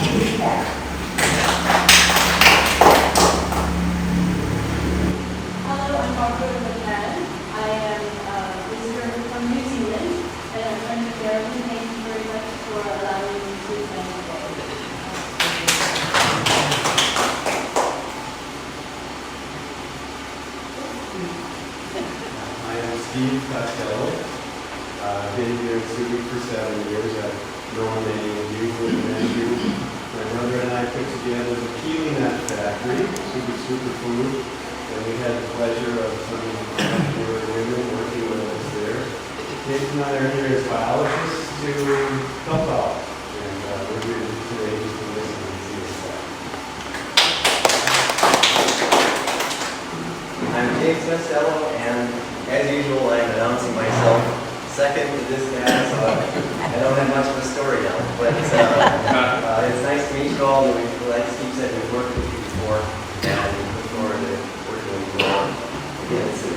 Hello, I'm Barbara McCann. I am a visitor from New Zealand, and I'm from the American. Thank you very much for allowing me to spend the day. I am Steve Costello. I've been here in Subic for 7 years. I've known many of you, and you. My brother and I put together the Peeling Nut Factory, Subic Superfood, and we had the pleasure of some entrepreneur women working with us there. Kate and I are here as biologists to help out, and we're here today just to listen and see what's up. I'm Dave Costello, and as usual, I'm announcing myself second to this guy, so I don't have much of a story now. But it's nice to meet you all. Like Steve said, we've worked with you before, and we look forward to working with you all again soon.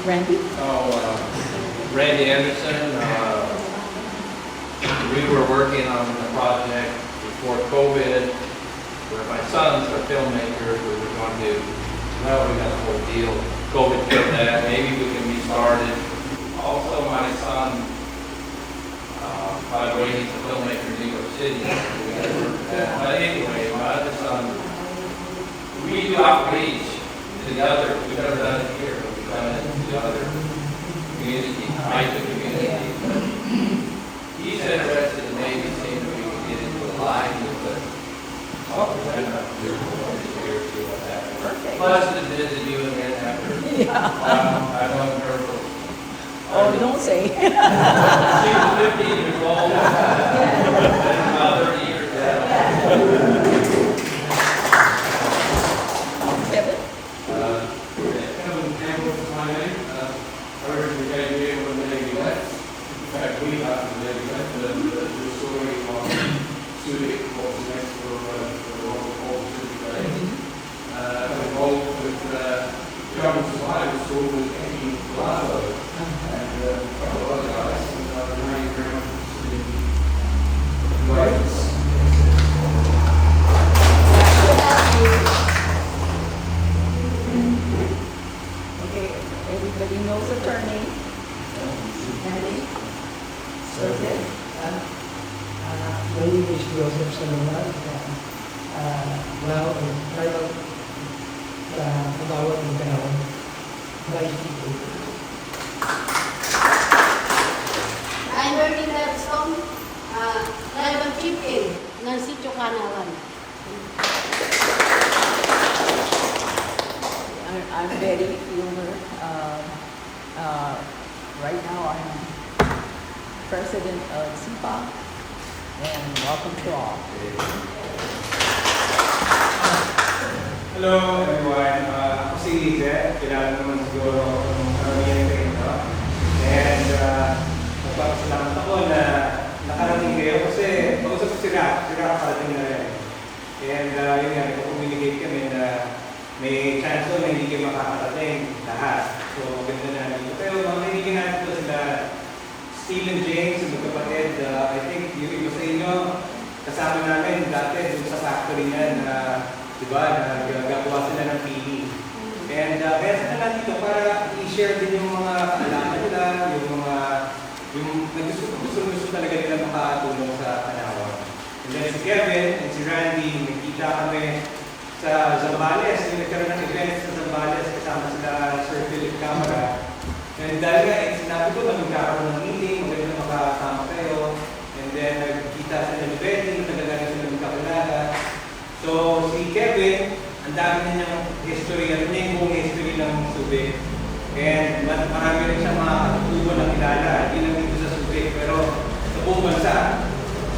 Randy? Randy Anderson. We were working on a project before COVID where my sons are filmmakers. We were going to, well, we got the whole deal. COVID killed that. Maybe we can restart it. Also, my son, by the way, he's a filmmaker in New York City. We got to work with that. But anyway, my other son, we do outreach to the other. We've never done it here, but we've done it to the other community, the community. He's interested in maybe seeing if we can get into a line with the Perfect. plus to visit you again after. Yeah. I know I'm nervous. Oh, don't say. She was 15 years old. And about 30 years old. Kevin? Kevin Campbell is my name. I originally came here when the Navy left. In fact, we got the Navy left. The story of Subic, what was next for the local Subic Day. Involved with German survival school with Eddie Lado and a couple of other guys. And very, very much interested in guidance. Okay, everybody knows attorney. Randy? Okay. My name is Joseph Salamat. Now, private pagawad ng Kanawan. Vice Chief. I'm Bernie Redstone, Tribal Chieftain ng Sitio Kanawan. I'm Betty Fielder. Right now I'm president of SIPAG, and welcome to all. Hello everyone, ako si Zed, kilala naman siguro ng karamihan kayo ito. And nagpapasalamat ako na nakarating kayo kasi pag-usap ko si Rap parating na rin. And yun nga, nag-communicate kami na may chance na hindi kayo makakarating lahat. So ganda na dito. Pero mga kaibigan natin ito sila Steve and James, yung magkapatid. I think yung iba sa inyo kasama namin dati dun sa factory na diba, nagagawa sila ng PE. And kaya sila nandito para i-share din yung mga kaalaman nila, yung gusto talaga nila makatulong sa Kanawan. And then si Kevin and si Randy, nagkita kami sa Zambales. Yung nagkaroon ng event sa Zambales, kasama sila Sir Philip Camara. And dahil nga, sinabi ko na magkakaroon ng meeting, maganda makasama kayo. And then nagkita sila ni Betty, nagkagaling sila magkakilala. So, si Kevin, ang dami na niyang history, ano niya yung buong history ng Subic. And marami rin siyang mga katutubo na kilala, hindi lang dito sa Subic, pero sa buong bansa.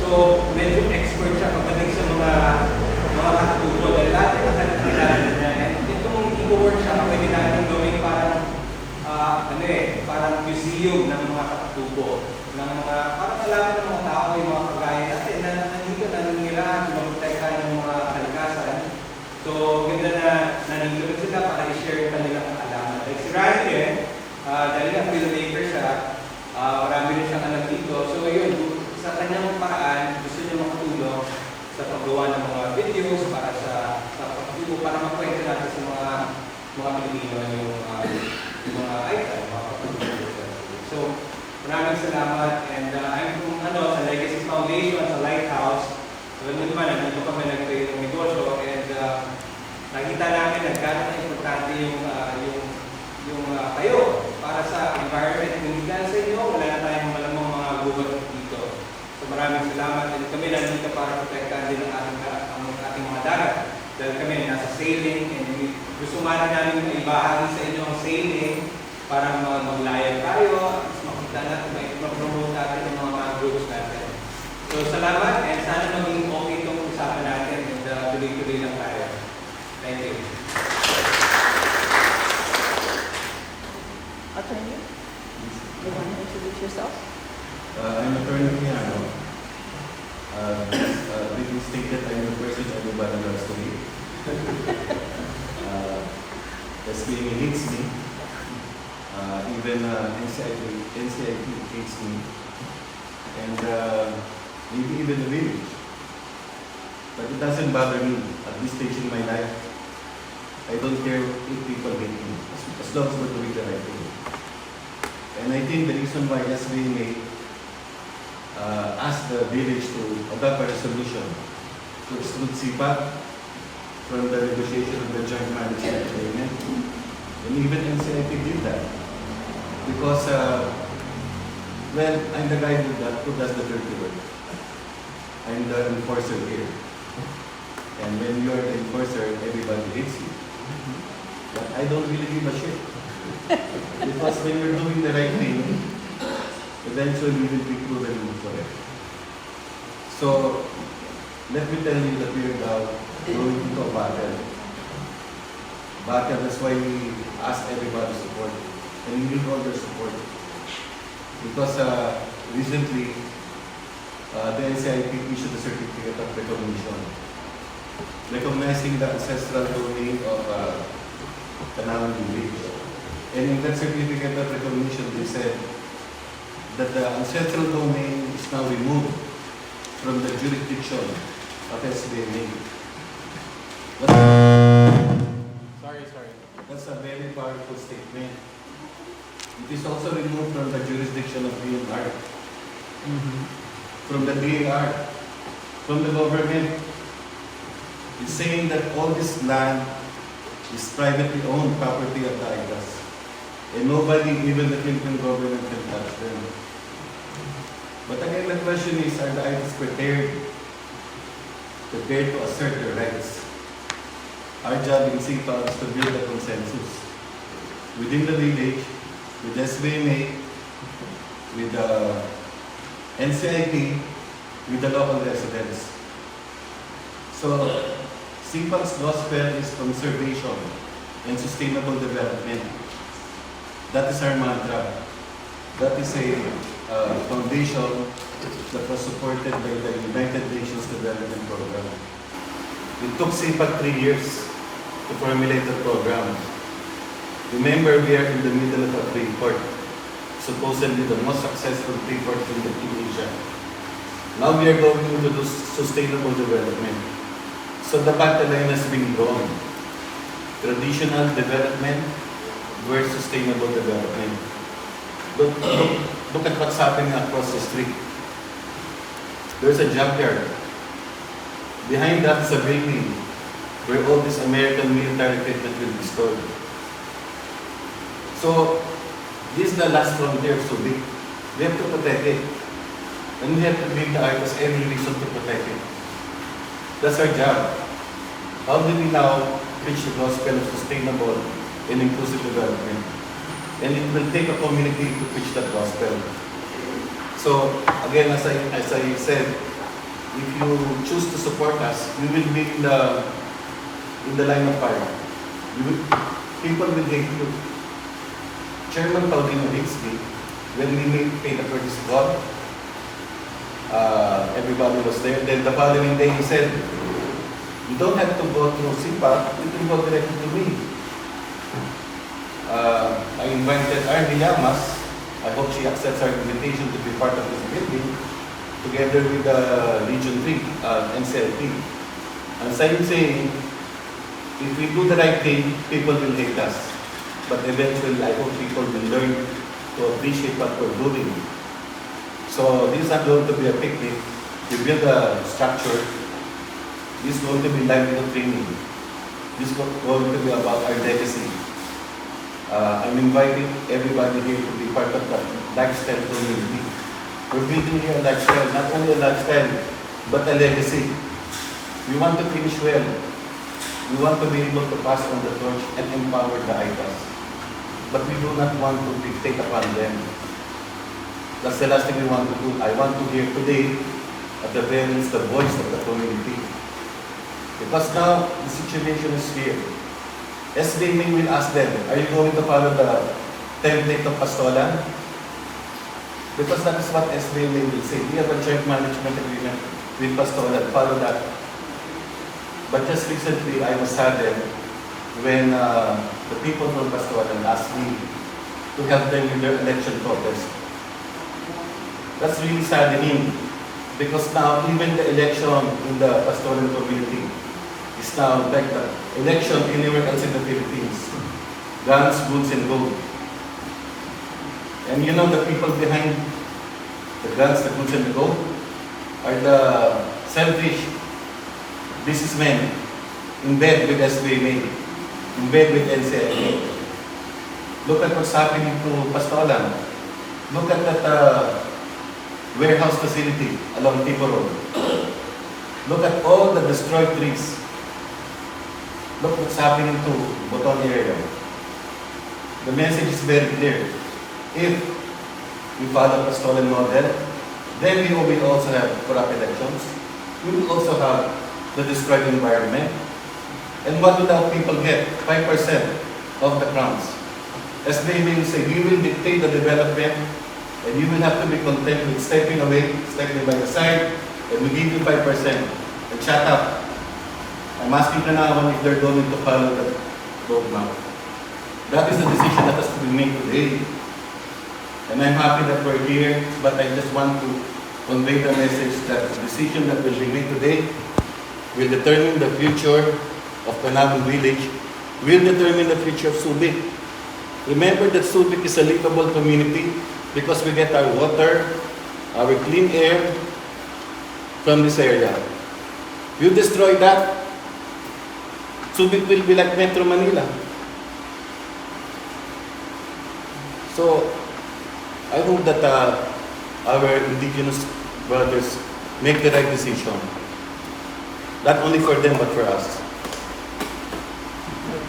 So, medyo expert siya pagdating sa mga katutubo. Dahil lahat yung kilala niya. And itong Ecoworkshop, pwede natin gawin parang museum ng mga katutubo. Parang alaman ng mga tao, yung mga kagaya natin, na nandito, nangingilaan, sumaprotekta ng mga kalikasan. So, ganda na nandito sila para i-share yung kanilang kaalaman. Like si Ryan, dahil nga filmmaker siya, marami rin siyang alam dito. So, yun, maraming salamat. And I'm kung sa Legacy Foundation, sa Lighthouse. Alam niyo naman, nandito kami nag-create ng negosyo. And nakita namin na gano'n importante yung kayo para sa environment. Kung hindi sa inyo, wala na tayong malamang mga gubat dito. So maraming salamat. And kami nandito para protektahan din ang ating mga dagat. Dahil kami nasa sailing and gusto man namin ibahagi sa inyo ang sailing para maglayag tayo at makita natin, mag-promote natin yung mga groups natin. So salamat and sana maging okay itong usapan natin and tuloy-tuloy lang tayo. Thank you. Attorney, you want to introduce yourself? I'm Attorney Kanawan. Being stated, I'm the person everybody loves to meet. SBA hates me. Even NCIP hates me. And maybe even the village. But it doesn't bother me at this stage in my life. I don't care if people hate me, as long as we're doing the right thing. And I think the reason why SBA asked the village to adopt a resolution to exclude SIPAG from the negotiation of the joint management agreement. And even NCIP did that. Because, well, I'm the guy who does the dirty work. I'm the enforcer here. And when you're the enforcer, everybody hates you. But I don't really give a shit. Because when you're doing the right thing, eventually you will be proven correct. So, let me tell you that we are now going into a battle. That's why we ask everybody's support. And we need all their support. Because recently, the NCIP issued a certificate of recognition, recognizing the ancestral domain of Kanawan village. And in that certificate of recognition, they said that the ancestral domain is now removed from the jurisdiction of SBMA. That's a very powerful statement. It is also removed from the jurisdiction of DNR, from the DAR, from the government. It's saying that all this land is privately owned property of the IDAS. And nobody, even the Philippine government, can touch them. But again, the question is, are the IDAS prepared to assert their rights? Our job in SIPAG is to build a consensus within the village, with SBMA, with the NCIP, with the local residents. So, SIPAG's gospel is conservation and sustainable development. That is our mantra. That is a foundation that was supported by the United Nations Development Program. It took SIPAG 3 years to formulate the program. Remember, we are in the middle of a free port, supposedly the most successful free port in Asia. Now we are going into the sustainable development. So the battle line has been drawn. Traditional development versus sustainable development. Look at what's happening across the street. There's a junkyard. Behind that is a building where all this American military equipment will be stored. So, this is the last frontier so big. We have to protect it. And we have to give the artists every reason to protect it. That's our job. How do we now preach the gospel of sustainable and inclusive development? And it will take a community to preach that gospel. So, again, as I said, if you choose to support us, you will be in the line of fire. People will hate you. Chairman Paulino hates me. When we paid the courtesy call, everybody was there. Then the following day he said, you don't have to go through SIPAG, you can go directly to me. I invited Arnie Llamas. I hope she accepts our invitation to be part of this building, together with the Region 3, NCLP. And so I'm saying, if we do the right thing, people will hate us. But eventually, I hope people will learn to appreciate what we're doing. So this is not going to be a picnic. We build a structure. This is going to be livelihood training. This is going to be about our legacy. I'm inviting everybody here to be part of the lifestyle community. We're building here a lifestyle, not only a lifestyle, but a legacy. We want to finish well. We want to be able to pass on the torch and empower the idols. But we do not want to dictate upon them. That's the last thing we want to do. I want to hear today, at the very least, the voice of the community. Because now, the situation is here. SBMA will ask them, are you going to follow the template of Pastolan? Because that is what SBMA will say. We have a joint management agreement with Pastolan. Follow that. But just recently, I was saddened when the people from Pastolan asked me to help them with their election protest. That's really saddening. Because now, even the election in the Pastolan community is now like the election anywhere else in the Philippines. Guns, goods, and gold. And you know the people behind the guns, the goods, and the gold are the selfish businessmen in bed with SBMA, in bed with NCIA. Look at what's happening to Pastolan. Look at that warehouse facility along Tipo Road. Look at all the destroyed trees. Look what's happening to Boton area. The message is very clear. If we follow the stolen model, then we will also have corrupt elections. We will also have the destroyed environment. And what will our people get? 5% of the crowns. As they will say, we will dictate the development, and you will have to be content with stepping away, stepping by the side, and we give you 5%. And shut up. I'm asking Kanawan if they're going to follow that roadmap. That is the decision that has to be made today. And I'm happy that we're here, but I just want to convey the message that the decision that will be made today will determine the future of Kanawan village, will determine the future of Subic. Remember that Subic is a livable community because we get our water, our clean air from this area. You destroy that, Subic will be like Metro Manila. So, I hope that our indigenous brothers make the right decision. Not only for them, but for us.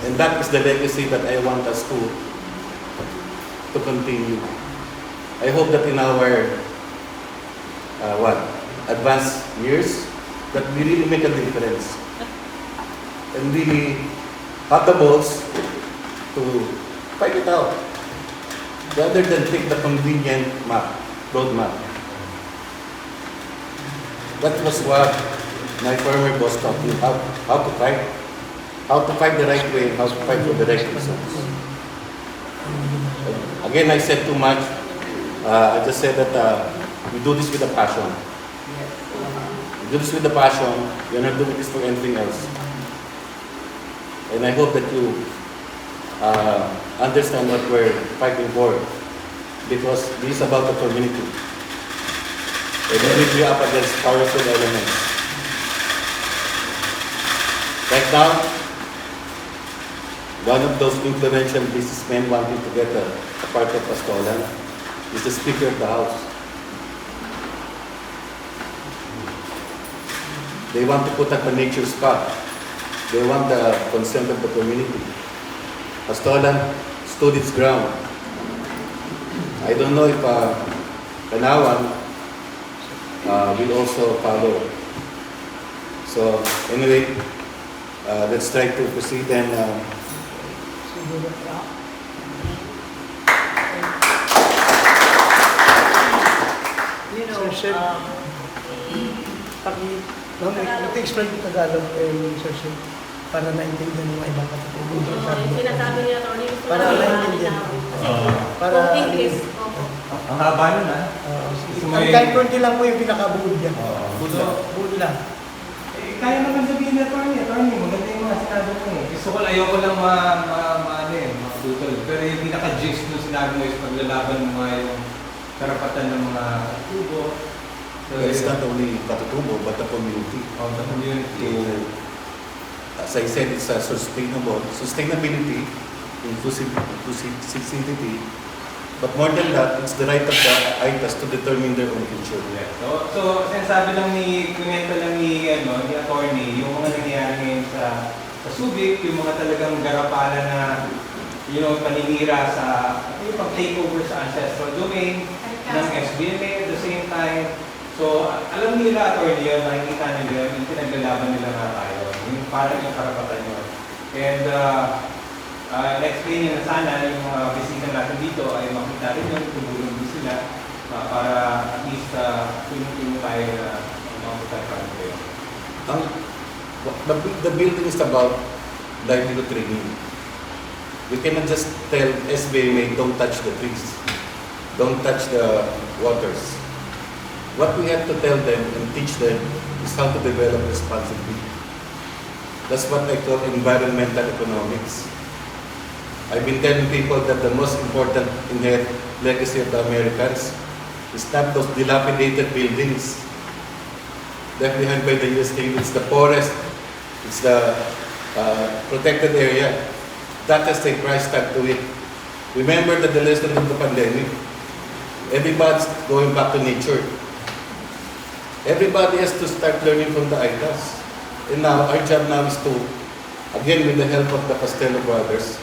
And that is the legacy that I want us to continue. I hope that in our advanced years, that we really make a difference. And we have the balls to fight it out, rather than take the convenient road map. That was what my former boss taught me, how to fight the right way, how to fight for the right reasons. Again, I said too much. I just said that we do this with a passion. We do this with a passion. We're not doing this for anything else. And I hope that you understand what we're fighting for, because this is about the community. And then we are up against powerful elements. Right now, one of those influential businessmen wanting to get a part of Pastolan is the Speaker of the House. They want to put up a nature spot. They want the consent of the community. Pastolan stood its ground. I don't know if Kanawan will also follow. So anyway, let's try to proceed and You know, Sir, Mag-explain ko Tagalog Sir Sid, para naintindihan ng mga ibang kapatid. Sinasabi niya, Tony, Para naintindihan. Para English. Ang haba nun ang kahit konti lang po yung pinakabuod niya. Buod lang. Kaya naman sabihin na attorney, maganda yung mga sinabi mo eh. Gusto ko lang, ayoko lang makabutol. Pero yung pinaka-gist nung sinabi mo is paglalaban mo nga yung karapatan ng mga tubo. So, It's not only Katutubo, but the community. of the community. As I said, it's a sustainability, inclusivity, but more than that, it's the right of the ITAS to determine their own future. Yeah. So sinasabi lang kwento lang ni attorney, yung mga nangyayari ngayon sa Subic, yung mga talagang garapala na, paninira sa, yung pag-takeover sa ancestral domain ng SBMA at the same time. So, alam nila, attorney, yun, nakikita nila, yung pinaglalaban nila nga tayo, yung parang yung karapatan yun. And, na-explain nyo na sana yung mga bisita natin dito ay makita rin yun, tumulong din sila para at least tulong-tulong tayo na makapagkakaan kayo. The building is about livelihood training. We cannot just tell SBMA, don't touch the trees, don't touch the waters. What we have to tell them and teach them is how to develop responsibly. That's what I call environmental economics. I've been telling people that the most important inherent legacy of the Americans is not those dilapidated buildings left behind by the US Navy. It's the forest, it's the protected area. That has a price tag to it. Remember that the lesson of the pandemic, everybody's going back to nature. Everybody has to start learning from the ITAS. And now, our job now is to, again with the help of the Costello brothers,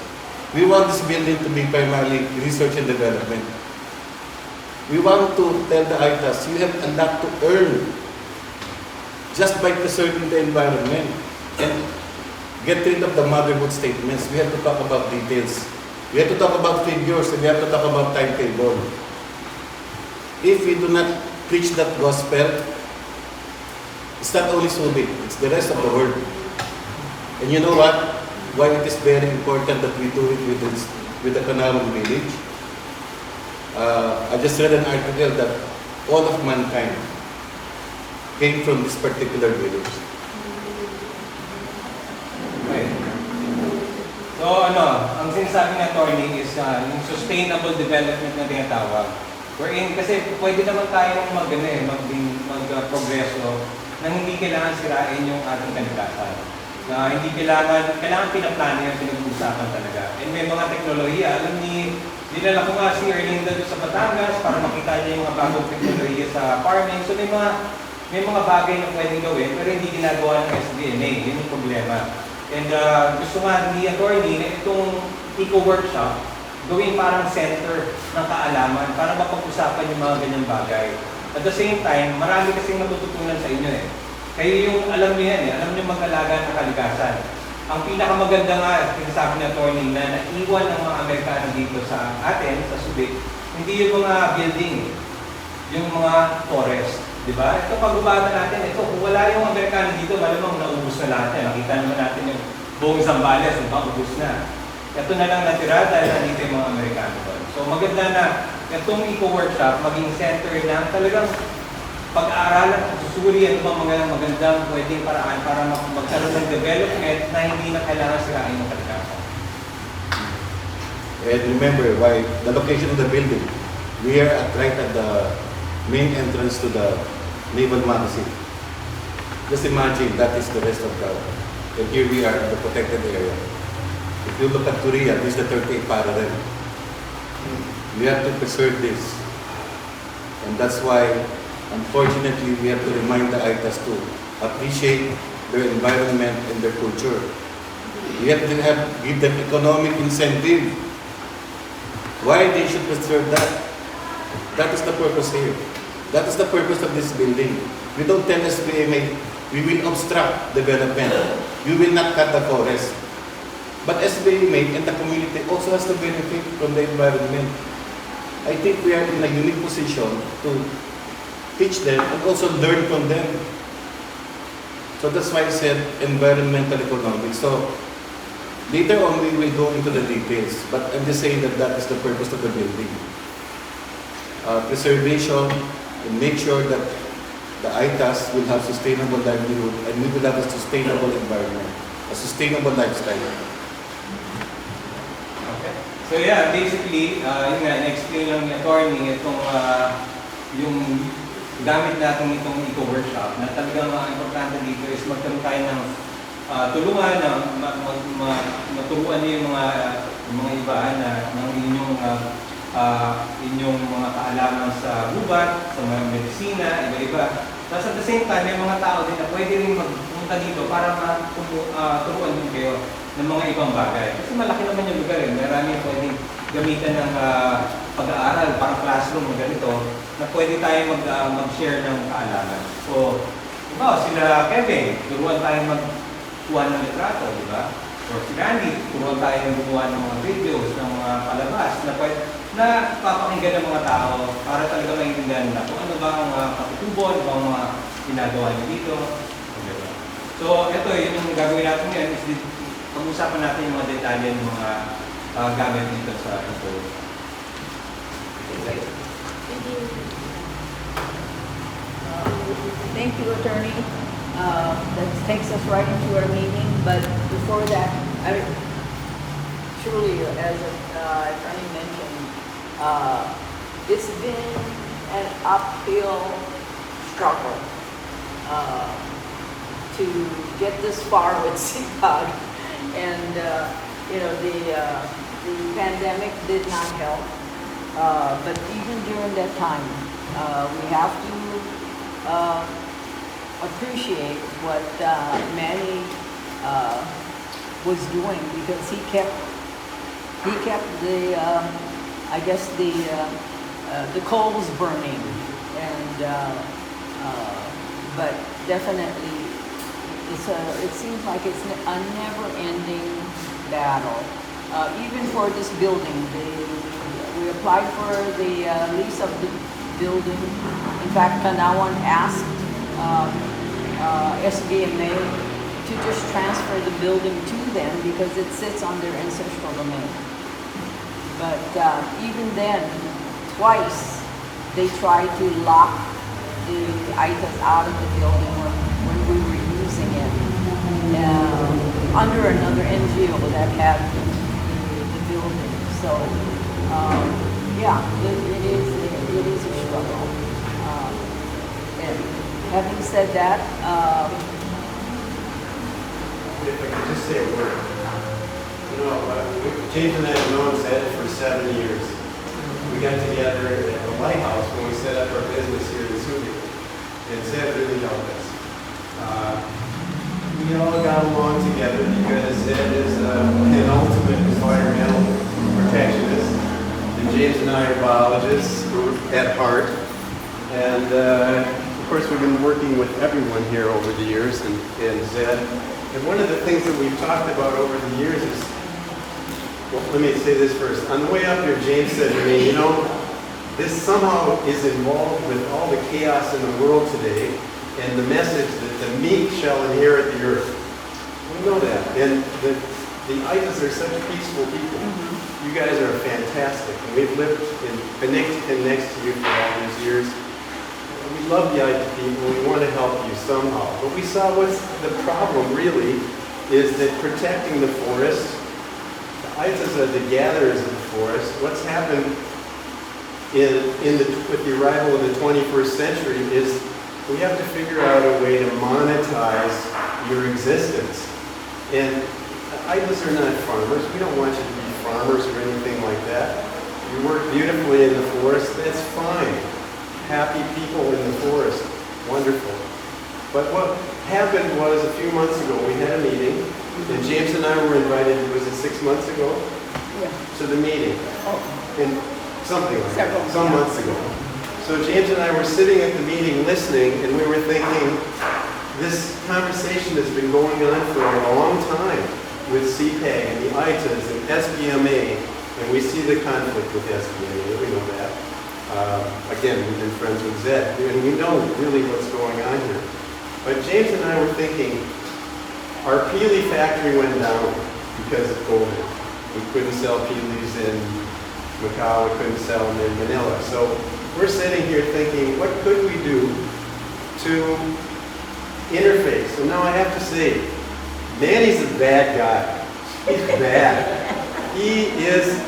we want this building to be primarily research and development. We want to tell the ITAS, you have a lot to earn just by preserving the environment. And get rid of the motherhood statements. We have to talk about details. We have to talk about figures, and we have to talk about timetable. If we do not preach that gospel, it's not only Subic, it's the rest of the world. And you know what? Why it is very important that we do it with the Kanawan village? I just read an article that all of mankind came from this particular village. Okay. So ang sinasabi ng attorney is yung sustainable development na tinatawag. Wherein kasi pwede naman tayong mag-progreso na hindi kailangan sirain yung ating kalikasan. Na hindi kailangan pinaplano yung pinag-uusapan talaga. And may mga teknolohiya, dinala ko nga si Erlinda sa Batangas para makita niya yung mga bagong teknolohiya sa farming. So may mga bagay na pwedeng gawin pero hindi ginagawa ng SBMA. Yun yung problema. And gusto nga ni attorney na itong Ecoworkshop gawin parang center ng kaalaman para mapag-usapan yung mga ganyang bagay. At the same time, marami kasing matututunan sa inyo eh. Kayo yung alam niyo yan eh, alam niyo mag-alaga ng kalikasan. Ang pinakamaganda nga, sinasabi ni attorney na naiwan ng mga Amerikano dito sa atin, sa Subic, hindi yung mga building eh, yung mga forest. Diba? Ito pag-ubatan natin, kung wala yung Amerikano dito, malamang naubos na lahat yan. Nakita naman natin yung buong Zambales, ubos na. Ito na lang natira dahil nandito yung mga Amerikano doon. So maganda na itong Ecoworkshop maging center na talagang pag-aaralan at susuri ano bang mga magandang pwedeng paraan para magkaroon ng development na hindi na kailangan sirain ng kalikasan. And remember, why the location of the building, we are right at the main entrance to the naval magazine. Just imagine that is the rest of the, and here we are in the protected area. If you look at Korea, this is the 38 parallel. We have to preserve this. And that's why, unfortunately, we have to remind the ITAS to appreciate their environment and their culture. We have to give them economic incentive. Why they should preserve that? That is the purpose here. That is the purpose of this building. We don't tell SBMA, we will obstruct development. We will not cut the forest. But SBMA and the community also has to benefit from the environment. I think we are in a unique position to teach them and also learn from them. So that's why I said environmental economics. So later on we will go into the details, but I'm just saying that that is the purpose of the building. Preservation, and make sure that the ITAS will have sustainable livelihood and we will have a sustainable environment, a sustainable lifestyle. Okay. So yeah, basically, yun nga, na-explain lang ni attorney itong yung gamit natin itong Ecoworkshop na talagang ang importante dito is magkaroon tayo ng tulungan na maturuan niyo yung mga iba na ng inyong mga kaalaman sa gubat, sa mga medisina, iba-iba. Tapos at the same time, may mga tao din na pwede rin magpunta dito para maturuan din kayo ng mga ibang bagay. Kasi malaki naman yung lugar eh. Marami pwedeng gamitan ng pag-aaral, parang classroom na ganito, na pwede tayo mag-share ng kaalaman. So, diba, sila Kevin, turuan tayo magkuha ng litrato, di ba? Or si Randy, turuan tayo ng gumawa ng mga videos, ng mga palabas na papakinggan ng mga tao para talaga maintindihan nila kung ano ba ang katutubon, kung ang mga ginagawa niyo dito. Diba? So, ito, yung gagawin natin ngayon is pag-usapan natin yung mga detalye ng mga gamit dito sa ito. Okay. Thank you, attorney. That takes us right into our meeting, but before that, truly, as attorney mentioned, it's been an uphill struggle to get this far with SIPAG, and the pandemic did not help. But even during that time, we have to appreciate what Manny was doing, because he kept the the coals burning, and but definitely it seems like it's a never-ending battle. Even for this building, we applied for the lease of the building. In fact, Kanawan asked SBMA to just transfer the building to them because it sits on their ancestral domain. But even then, twice they tried to lock the items out of the building when we were using it under another NGO that had the building. So yeah, it is a struggle. And having said that, if I could just say a word. You know, James and I have known Zed for 7 years. We got together at the Lighthouse when we set up our business here in Subic. And Zed really helped us. We all got along together because Zed is an ultimate environmental protectionist. And James and I are biologists at heart. And of course, we've been working with everyone here over the years, and Zed. And one of the things that we've talked about over the years is, well, let me say this first. On the way up here, James said to me, you know, this somehow is involved with all the chaos in the world today, and the message that the meek shall inherit the earth. We know that. And the Itas are such peaceful people. You guys are fantastic. And we've lived in Connecticut next to you for all these years. We love the Ita people. We want to help you somehow. But we saw what's the problem really is that protecting the forest, the Itas are the gatherers of the forest. What's happened with the arrival of the 21st century is we have to figure out a way to monetize your existence. And Itas are not farmers. We don't want you to be farmers or anything like that. You work beautifully in the forest, that's fine. Happy people in the forest, wonderful. But what happened was a few months ago, we had a meeting, and James and I were invited, was it 6 months ago? yeah. To the meeting. And something like that, Several, some yeah. months ago. So James and I were sitting at the meeting listening, and we were thinking, this conversation has been going on for a long time with CPAG and the ITAs and SBMA, and we see the conflict with SBMA, we know that. Again, we've been friends with Zed, and we know really what's going on here. But James and I were thinking, our Peely factory went down because of COVID. We couldn't sell Peelys in Macau, we couldn't sell them in Manila. So we're sitting here thinking, what could we do to interface? So now I have to say, Manny's a bad guy. He's bad. He is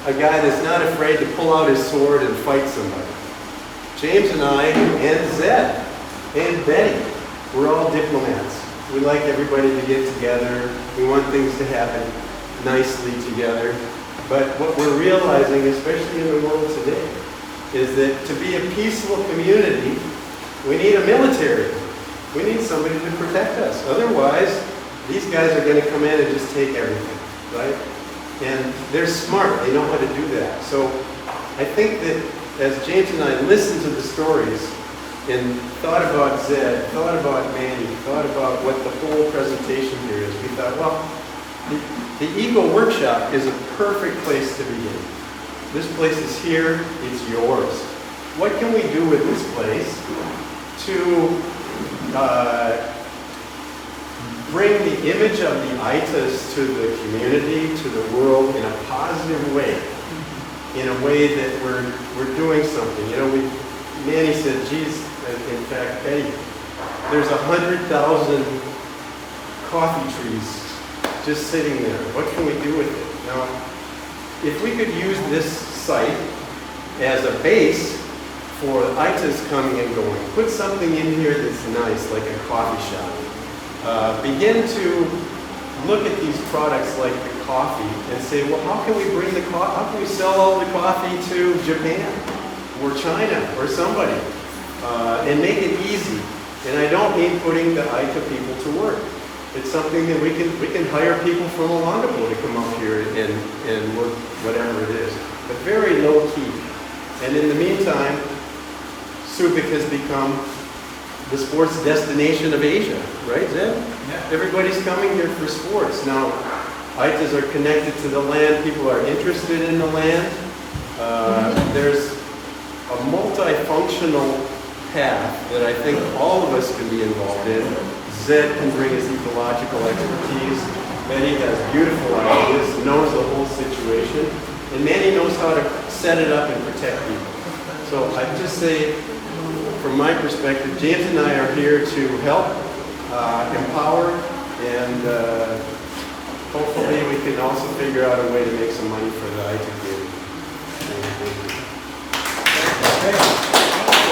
a guy that's not afraid to pull out his sword and fight somebody. James and I, and Zed, and Betty, we're all diplomats. We like everybody to get together. We want things to happen nicely together. But what we're realizing, especially in the world today, is that to be a peaceful community, we need a military. We need somebody to protect us. Otherwise, these guys are going to come in and just take everything, right? And they're smart. They know how to do that. So I think that as James and I listened to the stories and thought about Zed, thought about Manny, thought about what the whole presentation here is, we thought, well, the Ecoworkshop is a perfect place to begin. This place is here. It's yours. What can we do with this place to bring the image of the ITAs to the community, to the world in a positive way, in a way that we're doing something. You know, Manny said, geez, in fact, Betty, there's 100,000 coffee trees just sitting there. What can we do with it? Now, if we could use this site as a base for ITAs coming and going, put something in here that's nice, like a coffee shop. Begin to look at these products like the coffee and say, well, how can we bring the coffee, how can we sell all the coffee to Japan or China or somebody and make it easy? And I don't mean putting the ITA people to work. It's something that we can hire people from Olandapo to come up here and work whatever it is, but very low key. And in the meantime, Subic has become the sports destination of Asia, right, Zed? Yeah. Everybody's coming here for sports. Now, ITAs are connected to the land. People are interested in the land. There's a multifunctional path that I think all of us can be involved in. Zed can bring his ecological expertise. Betty has beautiful ideas, knows the whole situation. And Manny knows how to set it up and protect people. So I'd just say, from my perspective, James and I are here to help, empower, and hopefully we can also figure out a way to make some money for the IT community.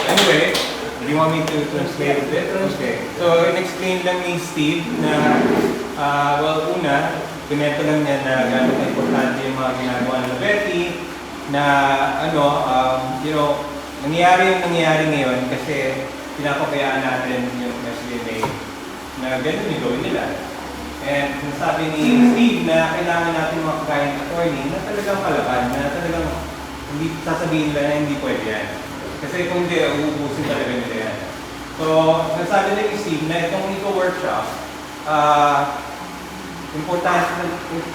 Anyway, do you want me to translate a bit? Okay. So, in-explain lang ni Steve na, well, una, pinento lang niya na gano'n importante yung mga ginagawa ng Betty na, you know, nangyayari yung nangyayari ngayon kasi pinapakayaan natin yung SBMA na gano'n yung gawin nila. And sabi ni Steve na kailangan natin mga kagayang attorney na talagang kalaban, na talagang hindi sasabihin nila na hindi pwede yan. Kasi kung hindi, uubusin talaga nila yan. So, nasabi din ni Steve na itong Ecoworkshop,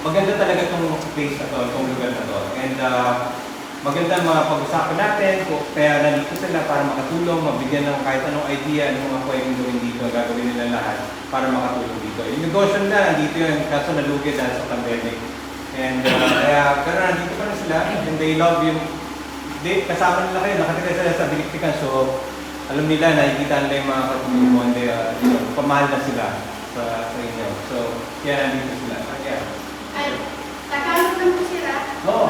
maganda talaga itong place na to, itong lugar na to. And maganda mga pag-usapan natin, kaya nandito sila para makatulong, mabigyan ng kahit anong idea, anong mga pwedeng gawin dito, gagawin nila lahat para makatulong dito. Yung negosyo na, nandito yun, kaso nalugi dahil sa pandemic. And pero nandito pa na sila, and they love yung, kasama nila kayo, nakatira sila sa Biliktikan, so alam nila, nakikita nila yung mga katulong mo, and pamahal na sila sa inyo. So, kaya nandito sila. Kaya. Ay, Tagalog lang po sila. Oo.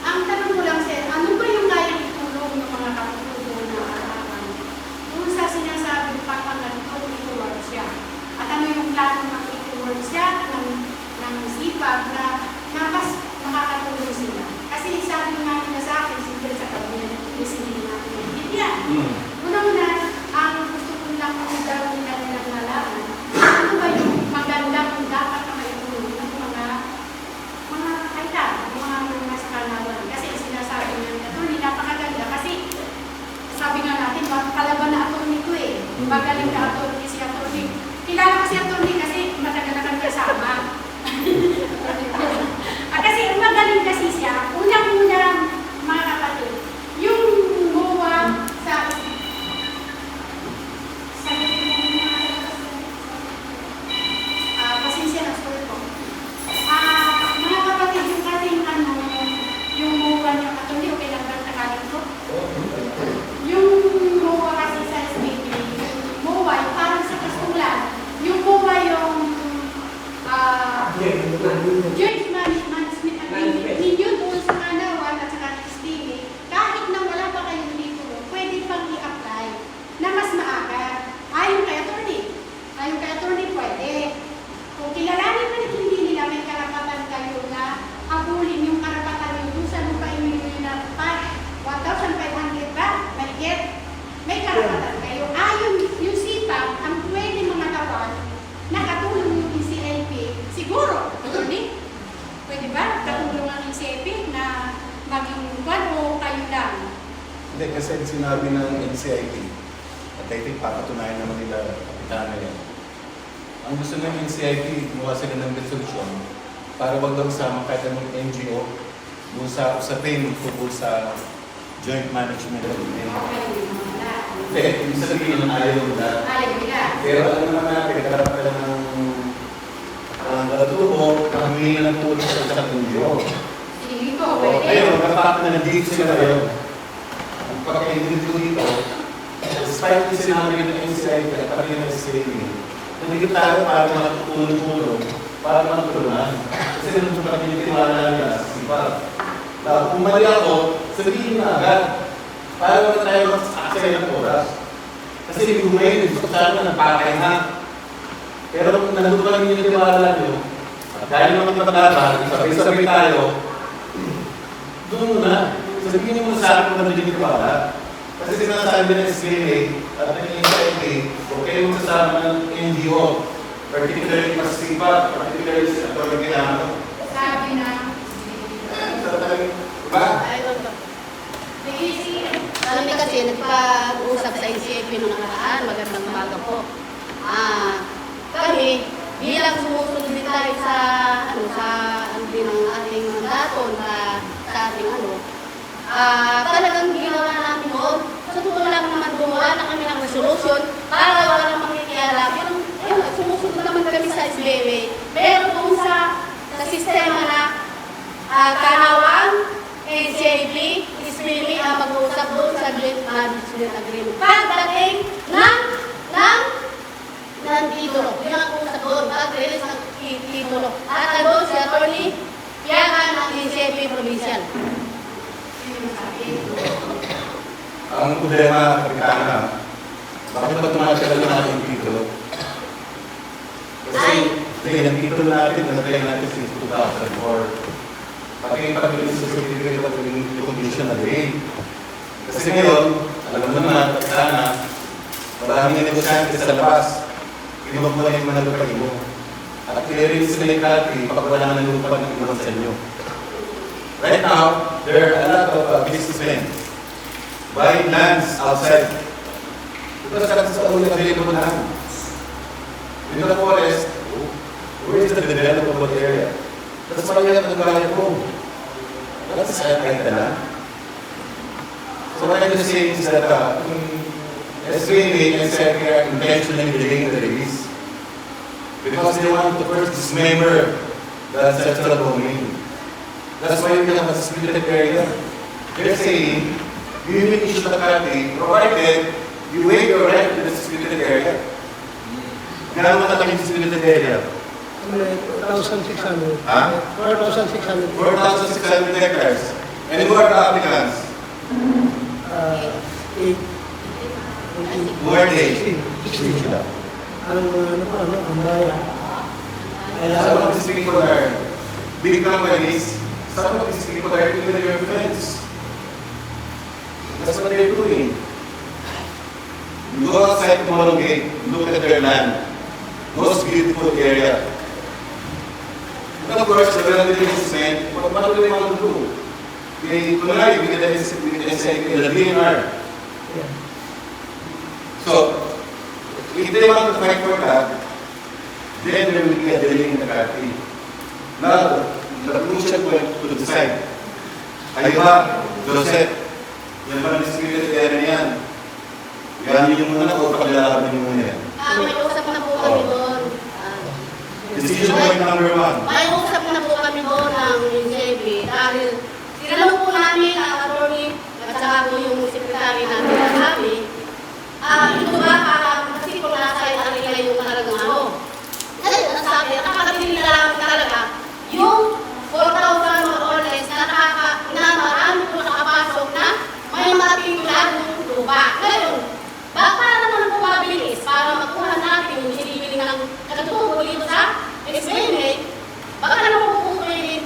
Ang tanong ko lang, sir, ano ba yung kayang itulong ng mga katulong na arawan? Kung sa sinasabi papangat ko, Ecoworkshop. At ano yung plano ng Ecoworkshop, ng SIPAG na mas makakatulong sila. Kasi sabi nga nila sa akin, simple sa kanya, hindi natin naiintindihan. Una-una, ang gusto ko lang kung daw nila nilang nalaman, ano ba yung magandang dapat na maitulong ng mga kaitan, mga nasa Kanawan. Kasi sinasabi nga nila, napakaganda. Kasi sabi nga natin, palaban na attorney ko eh. Magaling na attorney si attorney. Kilala ko si attorney kasi matagal na kami kasama. Kasi magaling kasi siya. Unang-una, mga kapatid, yung MOA sa pasensya na school ko. Mga kapatid, yung ating yung MOA niya, attorney, okay lang ba ang Tagalog ko? Yung MOA kasi sa SBB, MOA, para Hindi, kasi sinabi ng NCIP, at I think papatunayan naman nila kapitana yan. Ang gusto ng NCIP, gumawa sila ng resolution para wag daw sama kahit anong NGO doon sa usapin tungkol sa joint management agreement. Hindi, ibig sabihin ng ayaw nila. Pero alam naman natin, karapatan ng katubo, humingi ng tulong sa isang NGO. Ayun, kapag na nandito sila ngayon, ang pagkaintindi ko dito, despite yung sinabi ng NCIP at pati ng SIPAG, nandito tayo para makatulong-tulong, para makatulungan. Kasi nung sa pagkakitiwala nila, SIPAG. Kung mali ako, sabihin na agad, para naman tayo mag-aksay ng oras. Kasi yung ngayon, gusto sana ng pakay na. Pero kung nandito pa rin yung tiwala nyo, at dahil naman magkakata, sabay-sabay tayo, doon na. Sabihin niyo muna sa akin kung nandito yung tiwala. Kasi sinasabi ng SBA at ng NCIP, huwag kayo magsasama ng NGO, particularly SIPAG, particularly sa Atty. Kanawan. Sabi na. Diba? Kami kasi nagpag-usap sa NCIP noong nakaraan, magandang umaga po. Kami, bilang sumusunod din tayo sa din ng ating mandato sa ating talagang ginawa namin noon. Sa totoo lang naman gumawa na kami ng resolution para walang makikialam. Yung sumusunod naman kami sa SBA. Pero kung sa sistema na Kanawan, NCIP, SBA ang mag-uusap doon sa joint management agreement. Pagdating ng titulo, yun ang usap doon, pag-release ng titulo. At doon si Atty. Yakan ng NCIP Provincial. Ang problema, kapitana, bakit ba tumatagal na natin yung titulo? Kasi, ang titulo natin, natry natin since 2004. Pati yung pag-release sa certificate of recognition na din. Kasi ngayon, alam mo naman, kapitana, maraming negosyante sa labas, inuwag mo na yung mga lupa mo. At clearance sila yung country pag wala ng lupa ng ibang sa inyo. Right now, there are a lot of businessmen buying lands outside. Because that's the only available land. In the forest, where is the developable area? That's why we have to buy a home. That's the land. So what I'm going to say is that SBA and SIPAG are intentionally delaying the release because they want to first dismember the ancestral domain. That's why we have a disputed area. They're saying, you will issue the country provided you waive your right to the disputed area. Gano'n na lang yung disputed area? 4,600. Huh? 4,600. 4,600 hectares. And who are the applicants? 8. Who are they? 60 sila. Ang bayan. Some of these people are big companies. Some of these people are even your friends. That's what they're doing. You go outside tomorrow gate, look at their land. Most beautiful area. And of course, the relative businessmen, what do they want to do? They tonight with the DNR. So, if they want to fight for that, then there will be a delay in the country. Now, the crucial point to decide. Kayo ba, Joseph, yan ba disputed area niyan? Yan yung muna o paglalaban yung muna yan? May usap na po kami doon. Decision point number 1. May usap na po kami doon ng NCIP dahil tinanong po namin ang attorney at saka po yung sekretary natin na sabi, ito ba kasi kung nasa area yung talagang Ngayon, nasabi, nakakabili na lang talaga yung 4,000 or less na marami po nakapasok na may matinglan yung lupa. Ngayon, para naman po mabilis para makuha natin yung sinibili ng katutubo dito sa SBA, baka naman po pwede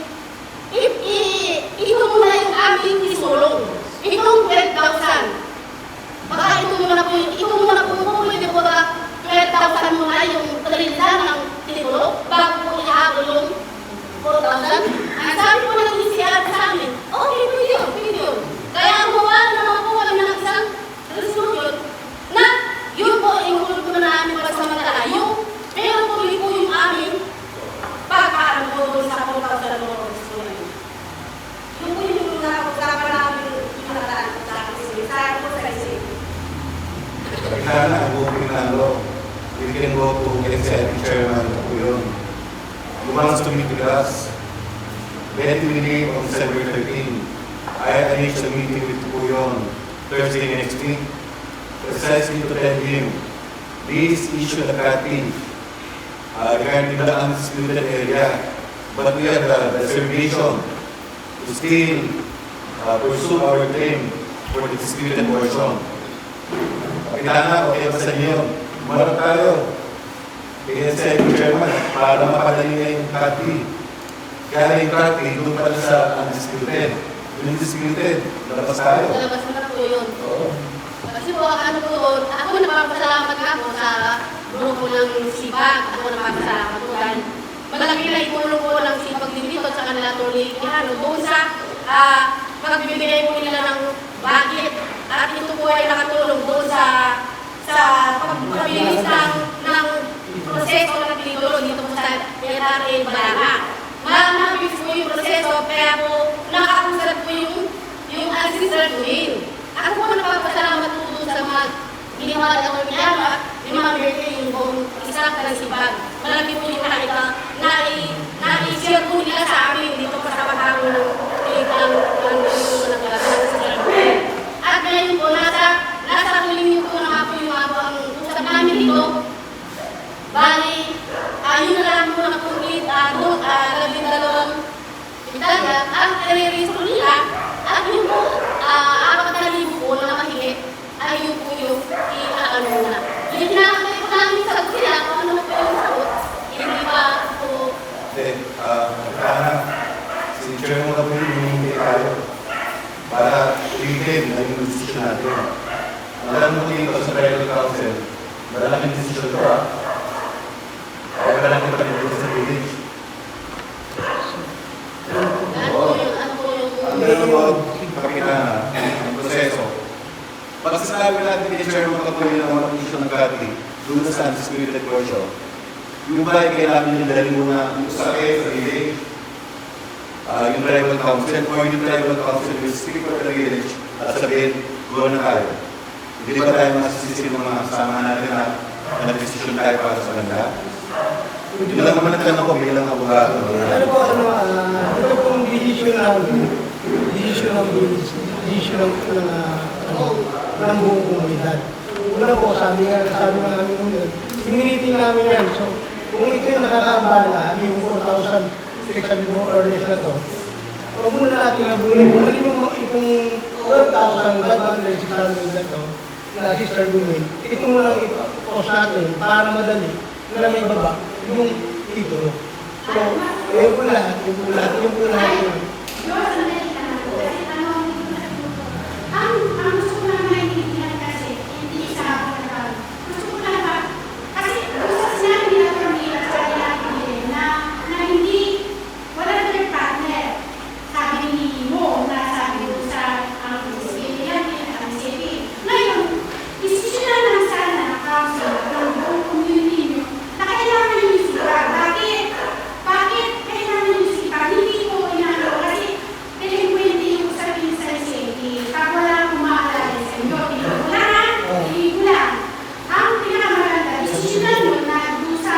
Sana ang buong Pinalo, we can go to SIPAG chairman po yun. Who wants to meet with us? Let me leave on December 13. I arranged a meeting with Puyon Thursday next week, precisely to tell him this issue the cutting regarding the undisputed area, but we have the reservation to still pursue our claim for the disputed portion. Kapitana, okay ba sa inyo? Umarap tayo. Kaya sa chairman, para mapadali na yung cutting. Kaya yung cutting, doon pala sa undisputed. Yung disputed, nalabas tayo. Nalabas na po yun. Oo. Kasi po, ano po, ako napapasalamat nga po sa grupo ng SIPAG. Ako napapasalamat po dahil malaki na itulong po ng SIPAG din dito sa kanila tuloy. Doon sa pagbibigay po nila ng budget. At ito po ay nakatulong doon sa pagpabilis ng proseso ng titulo dito po sa LRA Balanga. Mabilis po yung proseso, kaya po nakakusad po yung assistant win. Ako po napapasalamat po doon sa mga ginawa ng Amerikano at yung mga birthday yung buong isang ng SIPAG. Malaki po yung na-share po nila sa amin dito pa sa pagkakaroon ng at ngayon po, nasa huling po na po yung ang usap namin dito. Bali, yun na lang po na-complete doon, 12 itaga. Ang i-resto nila, at yung po, 4,000 po na mahigit, ay yun po yung i-ano na. Yung kinakatay po namin sa sila, kung ano po yung sagot, hindi pa po. Kapitana, si chairman mo na po yung humingi tayo para i-claim na yung decision natin. Alam mo dito sa Tribal Council, malaking decision ko Kaya ka lang ito dito sa village. Ano mo, Kapitana, ang proseso. Pag sinabi natin ni Chairman Kapoy na mga issue ng cutting, doon sa undisputed portion, yung ba ay kailangan nyo dahil muna sa village, yung Tribal Council, or yung Tribal Council will speak for the village at sabihin, go na tayo. Hindi ba tayo masisisi ng mga kasama natin na nag-desisyon tayo para sa ganda? Yun lang naman natin ako bilang abogado. Ano po, ito pong decision ng buong komunidad. Una po, sabi namin nung sinilitin namin yan. So, kung ito yung nakakabala, yung 4,600 more or less na to, huwag muna natin nabulin. Kung alin yung itong 12,500 na to, na sister women, ito muna lang i-post natin para madali na may baba yung titulo. So, yun po lahat. Ang gusto ko lang maintindihan kasi, hindi sa gusto ko lang ba, kasi gusto sinabi nila Pamela sa natin na hindi, wala na yung partner. Sabi ni Mo, na sabi mo sa CCP, ngayon, isisyon lang sana ng council, ng buong community nyo, na kailangan yung SIPAG. Bakit kailangan yung SIPAG? Hindi ko inano, kasi pwede yung sabihin sa CCP, pag wala akong maalala sa inyo, hindi ko lang. Ang pinakamaganda, isisyon nyo na doon sa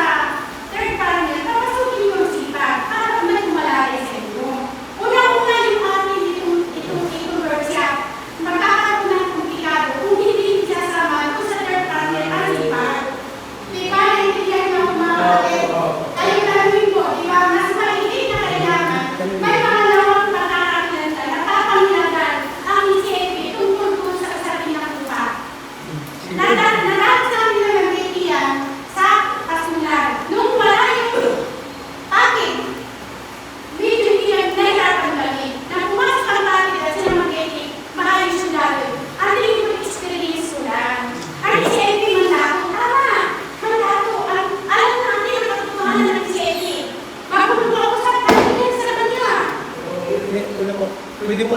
third partner, papasukin yung SIPAG, para may kumalala sa inyo. Una-una yung ating itong Ecoworkshop, magkakaroon ng komplikado kung hindi sasama doon sa third partner ang SIPAG. Diba, naiintindihan niyo ang mga kapatid? Ayun namin po, diba, mas mahigit na kailangan. May mga lawang pagkakakilan na napapangilagan ang ICP tungkol po sa kasabi ng lupa. Nadalas namin na nagbibiyan sa kasulan. Nung wala yung package, medyo hindi nahirapan kami. Nang pumasok ang package at sila mag-edit, maayos yung gagawin. Ano yung experience ko lang? Ang ICP mandato, tama. Mandato, alam natin ang katutuhan ng ICP. Magulong ako sa package sa kanila. Una po, pwede po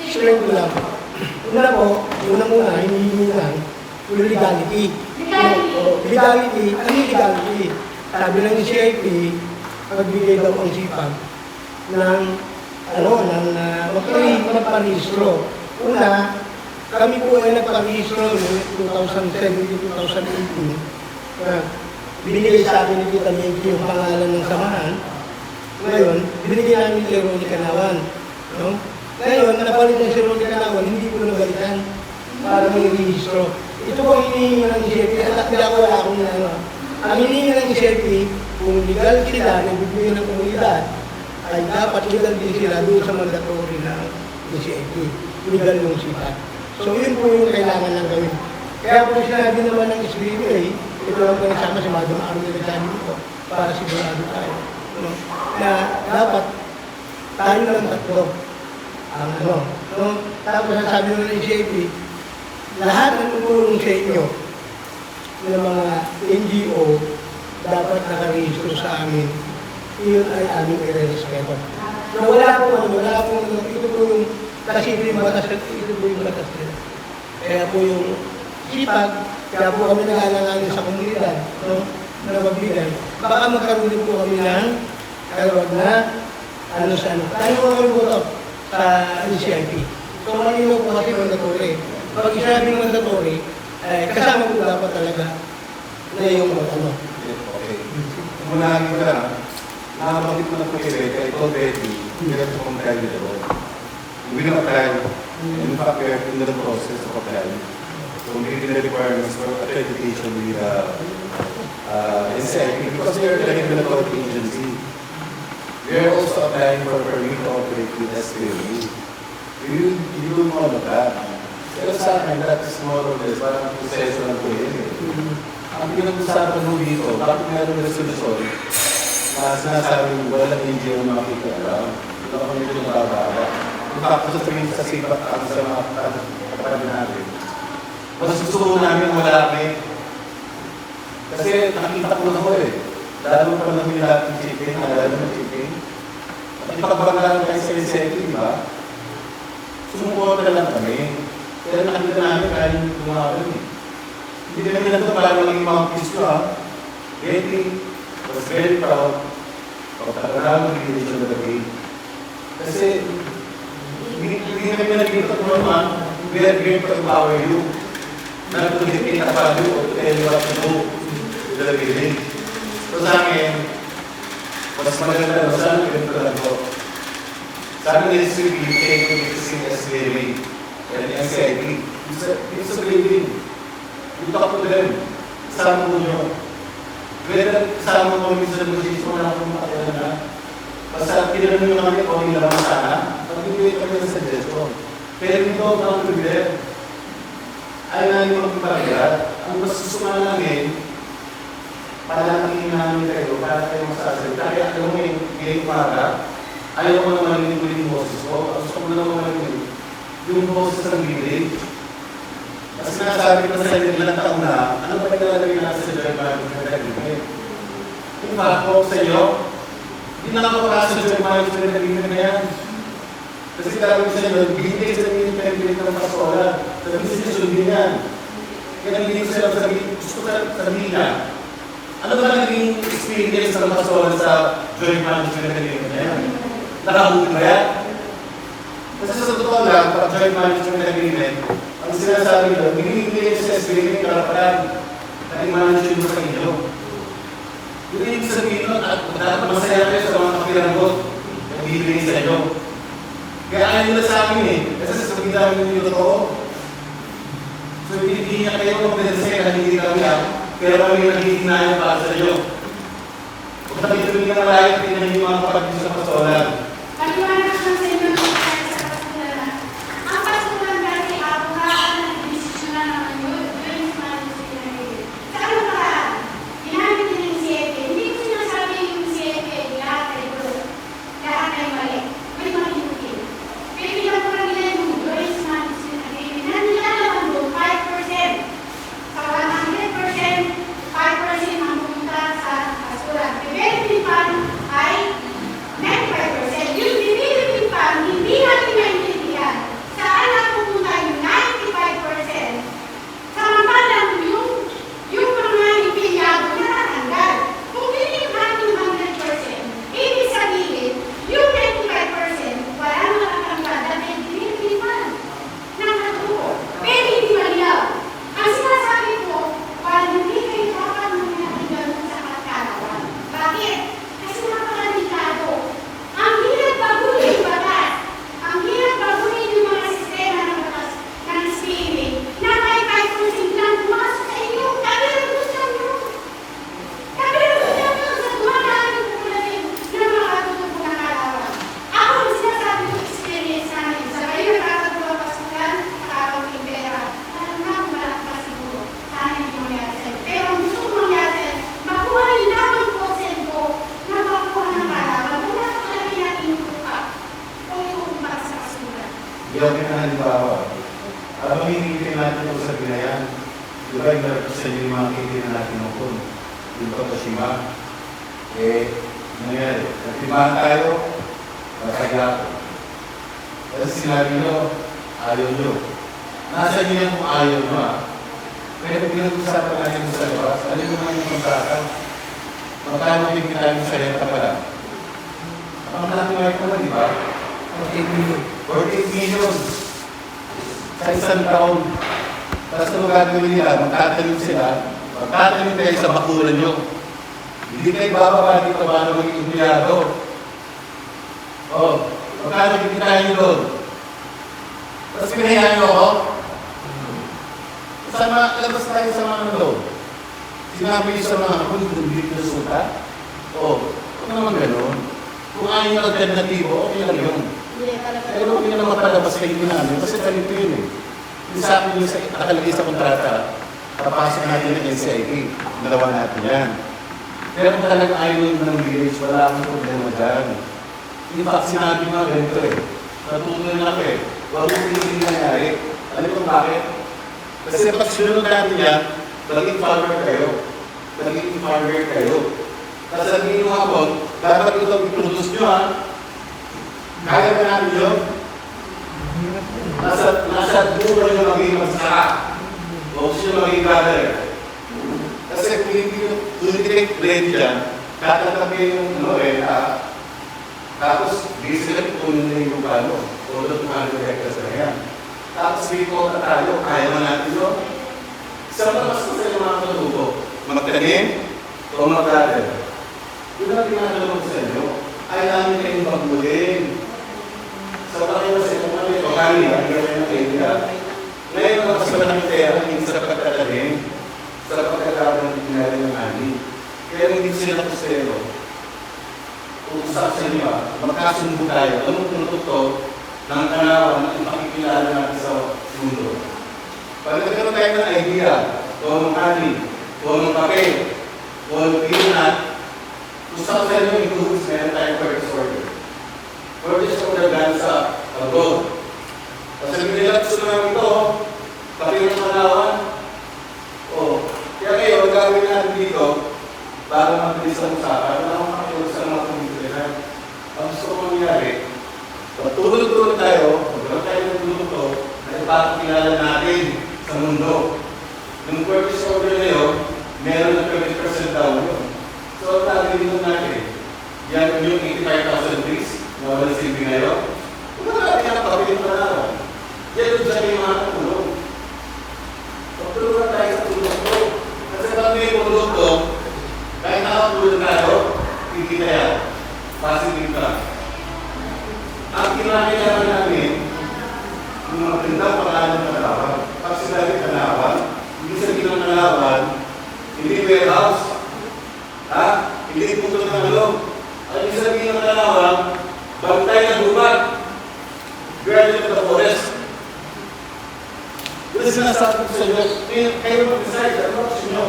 explain ko lang. Unang-una, hinihingi lang, yung legality. Legality, ano yung legality? Sabi ng CIP, magbigay daw ang SIPAG ng magparehistro. Una, kami po ay nagparehistro noong 2017-2018 na binigay sa akin ni Tita Maggie yung pangalan ng samahan. Ngayon, binigay namin kay Ronnie Kanawan. No? Ngayon, napalit na si Ronnie Kanawan, hindi ko nabalikan para may rehistro. Ito po ang hinihingi ng SIPAG, at hindi ako wala akong ano. Ang hinihingi ng SIPAG, kung legal sila, nagbibigay ng komunidad, ay dapat legal din sila doon sa mandatory ng SIPAG. Legal yung SIPAG. So yun po yung kailangan lang gawin. Kaya po sinabi naman ng SBA, ito lang po nagsama si Madam Arnold nagsabi dito, para sigurado tayo. No? Na dapat tayo lang tatlo ang ano. No? Tapos ang sabi naman ng SIPAG, lahat ng tutulong sa inyo ng mga NGO dapat nakarehistro sa amin. Iyon ay aming i-respeto. So wala po ito po yung kasi ito yung batas nila. Kaya po yung SIPAG, kaya po kami nag-alanganin sa komunidad, no? Na magbigay. Baka magkaroon din po kami ng kalawag na ano sa ano. Tayo po kami po sa SIP. So malinaw po kasi mandatory. Pag isabing mandatory, kasama po dapat talaga na yung ano. Okay. Unahin ko lang, nakabanggit mo na po kay Becca, ito already, hindi na ito comply with the law. We will apply, in fact, we are in the process of applying. So, meeting the requirements for accreditation with SIP because we are the regulatory agency. We are also applying for permit to operate with SPLE. We do all of that. Pero sa akin, that is more or less, parang proseso ng po yun eh. Ang pinag-usapan mo dito, bakit meron resolusyon na sinasabing walang NGO na makikialam? Ito kami dito nababala. In fact, sa tingin sa SIPAG at sa mga kapatid natin, mas gusto ko namin wala kami. Kasi nakita ko na ko eh. Lalo pa namin natin chipping, nalala ng chipping. Ipagbanggaan kayo sa SIP, di ba? Sumuporta lang kami. Pero nakita namin kaya yung gumawin eh. Hindi namin na ito para maging mga pisto ha. Betty was very proud of the organization of the day. Kasi hindi kami nagkita ko naman, we are going to empower you. Not to dictate about you or to tell you what to do to the village. So sa akin, mas maganda na saan yung lang ko. Sa amin is we take to the SBA and SIP. It's a building. You talk to them. Kasama mo nyo. Whether kasama mo minsan sa negotiation mo na kung makakailan na. Basta kailan nyo kami o hindi naman sana. Pag-ibigay kami ng suggestion. Pero hindi ko ang to ay namin magpapagad. Ang mas gusto nga namin, palangin namin kayo, para kayo masasalita. Kaya alam mo yung umaga, ayaw ko naman yung boses ko. Gusto ko naman marinig yung boses ng village. Kasi nasabi ko sa inyo ilang taon na, ano ba naglalagay natin sa joint management agreement? Yung back sa inyo, hindi na nakapaka sa joint management agreement na yan. Kasi karami sa inyo, binigay sa inyo yung template ng pasola. Sabi sa inyo, sundin yan. Kaya nabinigay ko sila gusto ko sabihin niya, ano ba naging experience ng pasola sa joint management agreement na yan? Nakabuti ba yan? Kasi sa totoo lang, pag joint management agreement, ang sinasabi nyo, binibigay sa SBA yung karapalan na i-manage yun sa inyo. Yung ibig sabihin nun, at dapat masaya kayo sa mga kapiranggot na bibigay sa inyo. Kaya ayaw nila sa amin eh, kasi sasabihin namin yung totoo. So hindi niya kayo mag-desay na hindi kami pero kami nagiging namin para sa inyo. Kung nakituloy na malayot, tingnan yung mga kapatid sa pasolan. Paliwanag lang sa inyo ng sa pasulan. Ang pasulan kasi abuhaan na nag-desisyonan naman yun yung management agreement. Sa ano paraan? Ginamit din yung CFA. Hindi ko sinasabi yung CFA, lahat ay good. Lahat ay mali. May makinutin. Pero pinapulang nila yung joint management agreement na nilalaman doon 5%. Sa 100%, 5% ang pumunta sa pasulan. Development fund ay 95%. Yung development fund Bigyan kita ng halimbawa. Habang hinihintay natin ito sa Binayan, di ba yung sa inyo yung mga kaibigan natin noon, yung Totoshima, nangyari, nagtibahan tayo, masaya ako. Kasi sinabi nyo, ayaw nyo. Nasa inyo yan kung ayaw nyo Pero pinag-usapan natin sa labas, alam mo naman yung kontrata. Magkano bigyan tayo sa renta pala? Ang malaki nga ito, di ba? 48 million. 48 million sa isang taon. Tapos ano gagawin nila? Magtatanim sila. Magtatanim kayo sa bakulan nyo. Hindi kayo bababa dito para maging empleyado. Magkano kikitain nyo doon? Tapos pinahiyaan nyo ako? Labas tayo sa mga doon. Sinabi nyo sa mga kung hindi na suta? Huwag naman gano'n. Kung ayaw yung alternatibo, okay lang yun. Pero huwag nyo na mapalabas kayo namin kasi ganito yun eh. Hindi sa akin yung nakalagay sa kontrata, papasok natin ng NCIP, nalawa natin yan. Pero kung talagang ayaw ng village, wala akong problema dyan. In fact, sinabi nga ganito eh. Natutunan ako eh. Huwag mo hindi nangyari. Alam mo bakit? Kasi pag sinunod natin yan, naging farmer kayo. Naging farmer kayo. Tapos sabihin mo ako, dapat ito i-produce nyo Kaya ba natin yun? Nasa dulo nyo magiging magsaka. O gusto nyo magiging gather. Kasi kung hindi kayo ready dyan, tatatabi yung tapos hindi sila pupunin na yung palo. O doon mga hectares na yan. Tapos dito na tayo, kaya mo natin yun. Isang mas sa yung mga katubo, magtanim o mag-gather. Yun ang tinatanong sa inyo, ay namin kayong bagulin. Sa pakita sa inyo kami, o kami, ang gawin ng kaya. Ngayon, ang mas malaking pera, hindi sa pagtatanim, sa pagkakaroon ng pinari ng ani. Kaya hindi sila kusero. Kung usap sa inyo, magkasundo tayo, anong tinutukto ng Kanawan ang pakikilala natin sa mundo. Pag nagkaroon tayo ng idea, o ng ani, o ng papel, o ng pinat, usap sa inyo, ituhus meron tayong purchase order. Purchase order dahil sa abroad. Kasi nila gusto namin ito, pati ng Kanawan. Kaya kayo, gagawin natin dito, para mabilis ang usapan, wala akong makiulos sa mga pumitilan. Ang gusto ko mangyari, tulog-tulog tayo, magkaroon tayo ng tulog-to, na ipapakilala natin sa mundo. Yung purchase order na yun, meron ng 20% down yun. So, tagilin natin, yan yung 85,000 trees na walang silbi ngayon. Kung natin ang pabiling panawan, yan yung dyan yung mga tulog. Pagtulog tayo sa tulog-to. Kasi pag may tulog-to, kahit nakatulog tayo, hindi kaya. Positive lang. Ang kinakailangan namin, yung mga gandang pangalan ng Kanawan, pag sinabi Kanawan, hindi sabihin ng Kanawan, hindi warehouse, hindi puto ng ang hindi sabihin ng Kanawan, bantay ng gubat, graduate of the forest. Kasi sinasabi ko sa inyo, kayo mag-decide, ano gusto nyo?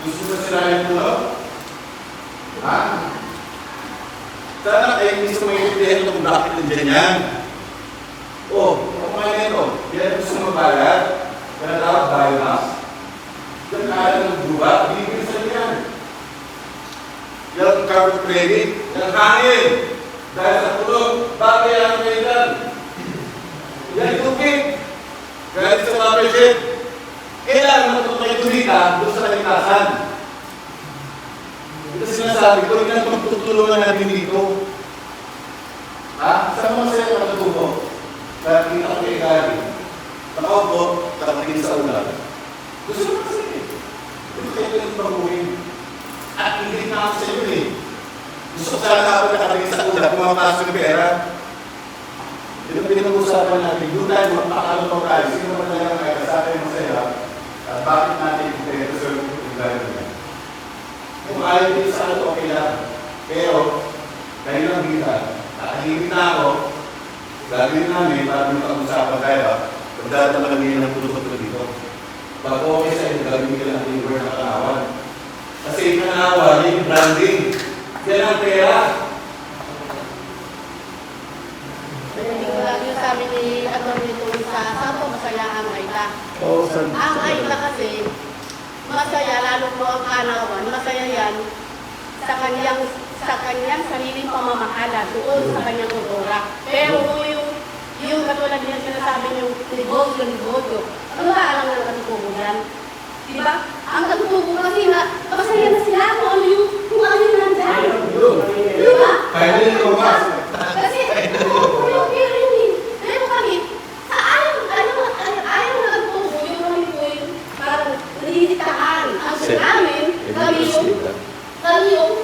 Gusto na sinayin mo, sana kayo hindi sa mga ipitihan kung bakit nandiyan yan. Kumain nito, yan gusto mabalat, kaya dapat biomass. Yan kaya ng guba, bibili sa yan. Yan carbon credit, yan hangin. Dahil sa tulog, babayaran kayo yan. Yan tubig. Dahil sa watershed, kailangan matutunan kayo tumita doon sa kaligtasan. Ito sinasabi ko, rin ang magtutulungan natin dito. Sa mga sila magtutubo, dahil kita ko kayo galing, nakaupo, nakatingin sa ulan. Gusto naman sa inyo. Ito kayo yung baguhin. At hindi na ako sa inyo eh. Gusto ko sana ako nakatingin sa ulan, pumapasok ng pera. Ito pinag-usapan natin, doon tayo magpakalabaw tayo, sino naman talaga kaya sa atin masaya, at bakit natin i-deserve yung gano'n yan. Kung ayaw din sa akin, okay lang. Pero, dahil lang kita, nakahimik na ako, gagawin namin, para yung pag-usapan tayo, magdadala kami ng tulog ko dito. Pag okay sa inyo, gagawin ka lang yung word na Kanawan. Kasi yung Kanawan, yung branding, yan ang pera. Hindi ko lang yung sabi ni Atty. Oo, sa... Ang AIPA kasi, masaya, lalo po ang Kanawan, masaya yan sa kanyang sariling pamamahala doon sa kanyang kultura. Pero yung katulad niya sinasabi yung negosyo, ano ba alam ng katutubo yan? Diba? Ang katutubo kasi masaya na sila kung ano yung nandyan. Diba? Kaya rin ito ba? Kasi katutubo yung pera yun eh. Pero kami, sa ayaw na katutubo yung kami po yung parang nalilitahan. Ang namin, kami yung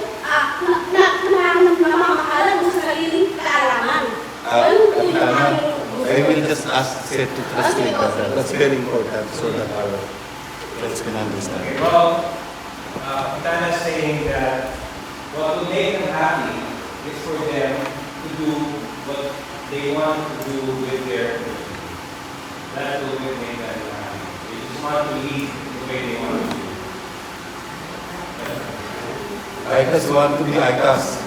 namamahala mo sa sariling kaalaman. Ganun po yung aming gusto. I will just ask Seth to translate that. That's very important so that our friends can understand. Well, Kitana's saying that what will make them happy is for them to do what they want to do with their person. That will make them happy. They just want to lead the way they want to do. ICAs want to be ICAs,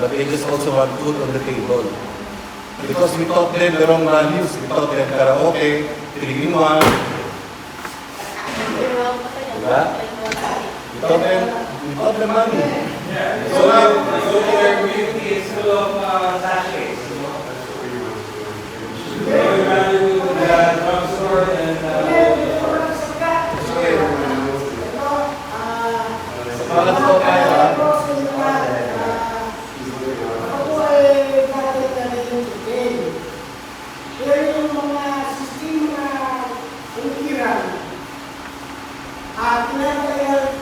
but they just also want food on the table. Because we taught them the wrong values. We taught them karaoke, 3-in-1. Diba? We taught them money. Yeah. So their community is full of sachets. They would rather do the drugstore than Malas po tayo, ha? Pero yung mga sistema umikiran at pinagayal ng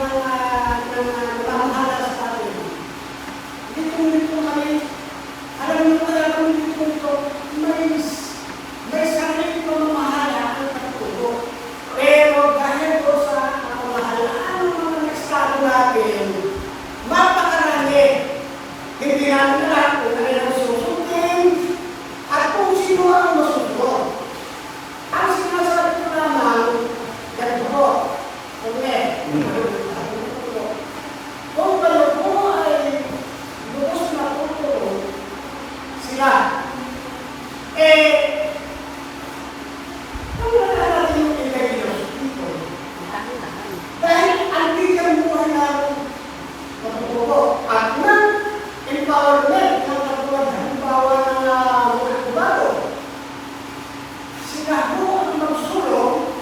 pamahala sa atin. Dito kami, alam mo kaya kung dito may sarili pamamahala ang katutubo. Pero dahil po sa pamamahalaan ng mga estado natin, mapakarami. Hindi namin alam kung ano ang susundin at kung sino ang masundin. Ang sinasabi ko naman, ganito po, kung kayo po ay lubos na tutulong sila, ang nalalaki yung intelligence dito. Dahil ang bigyan buhay namin matutubo at ng empowerment ng katulad halimbawa ng mga kubago. Sila po ang magsulong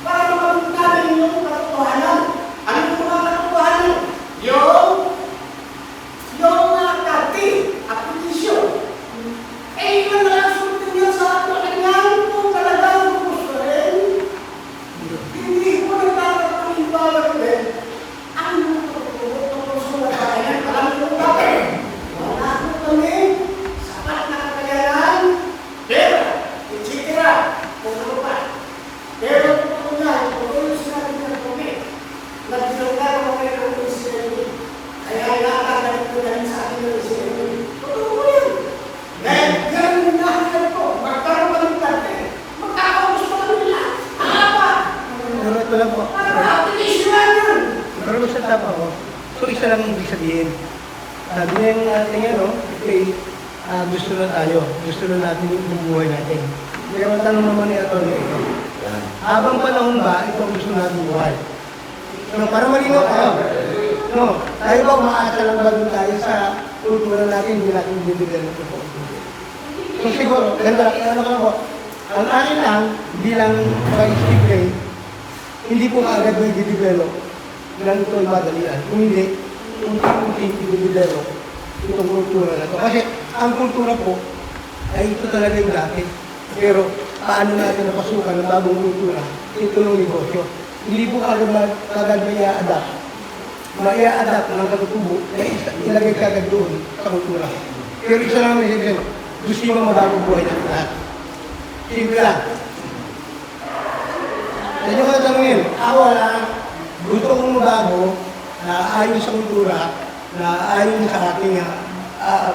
para makamit namin yung katotohanan. Ano yung mga katotohanan? Yung kati at petisyon. Yun na lang sundin yun sa kanyang kung talagang gusto rin. Hindi ko nagtatapang empowerment. Ang tungkol sa bayan, alam mo bakit? Wala ko kami, sapat na kakayanan, pera, etc. Kung ano pa. Pero kung yung sinabi ng kami, nagdilagay ko kayo ng Israeli. Kaya nakagalit ko na sa akin ng Israeli. Totoo mo yan. Dahil ganun na hanggang ko, magkaroon ka ng karte, magkakagusto ka nila. Ang apa? Pero ito lang po. Application lang yun. Pero magsalita pa ako. So isa lang ibig sabihin. Sabi niya yung ating ano, okay, gusto na tayo. Gusto na natin yung buhay natin. Pero ang tanong naman ni Atty. ito. Habang panahon ba, ito ang gusto natin buhay? No, para malinaw tayo. No, tayo ba umaasa lang ba doon tayo sa kultura natin, hindi natin bibigyan ng po. So siguro, ganda, ano ka lang po, ang akin lang, bilang mag-speak rate, hindi po agad may i-develop lang ito ay madalian. Kung hindi, unti-unti i-develop itong kultura na ito. Kasi ang kultura po ay ito talaga yung dati. Pero paano natin napasukan ng bagong kultura? Ito yung negosyo. Hindi po agad may i-adapt. Mai-adapt ng katutubo na ilagay kagad doon sa kultura. Pero isa lang may sabihin, gusto nyo magagong buhay natin lahat. Simple lang. Sa inyo ka tanongin, wala, gusto kong mabago na ayon sa kultura, na ayon sa ating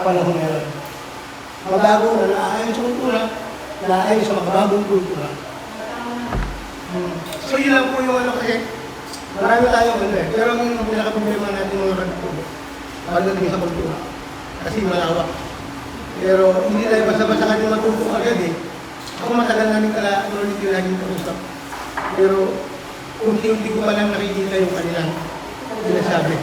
panahon ngayon. Mabago na ayon sa kultura, na ayon sa makabagong kultura. So yun lang po yung ano kasi, marami tayong ano eh. Pero ang pinaka-problema natin mga katutubo, pagdating sa kultura. Kasi malawak. Pero hindi tayo basta-basta kanyang matuto agad eh. Ako matagal namin ulit yung laging kausap. Pero unti-unti ko pa lang nakikita yung kanilang sinasabi.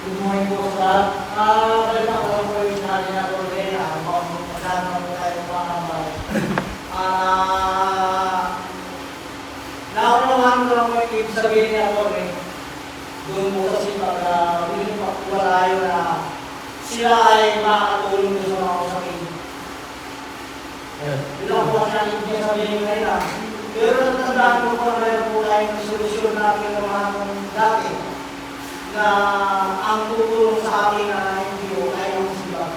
Good morning po sa balik ako lang po yung sinabi na po rin magkano po tayo pangambay. Naunawahan ko lang po yung ibig sabihin niya po rin. Doon po sa SIPAG, hindi pa po walayo na sila ay makakatulong doon sa mga usapin. Yun lang po kasi ang ibig sabihin nila. Pero natandaan ko po na meron po tayong solusyon na pinamahan dati na ang tutulong sa akin na NGO ay ang SIPAG.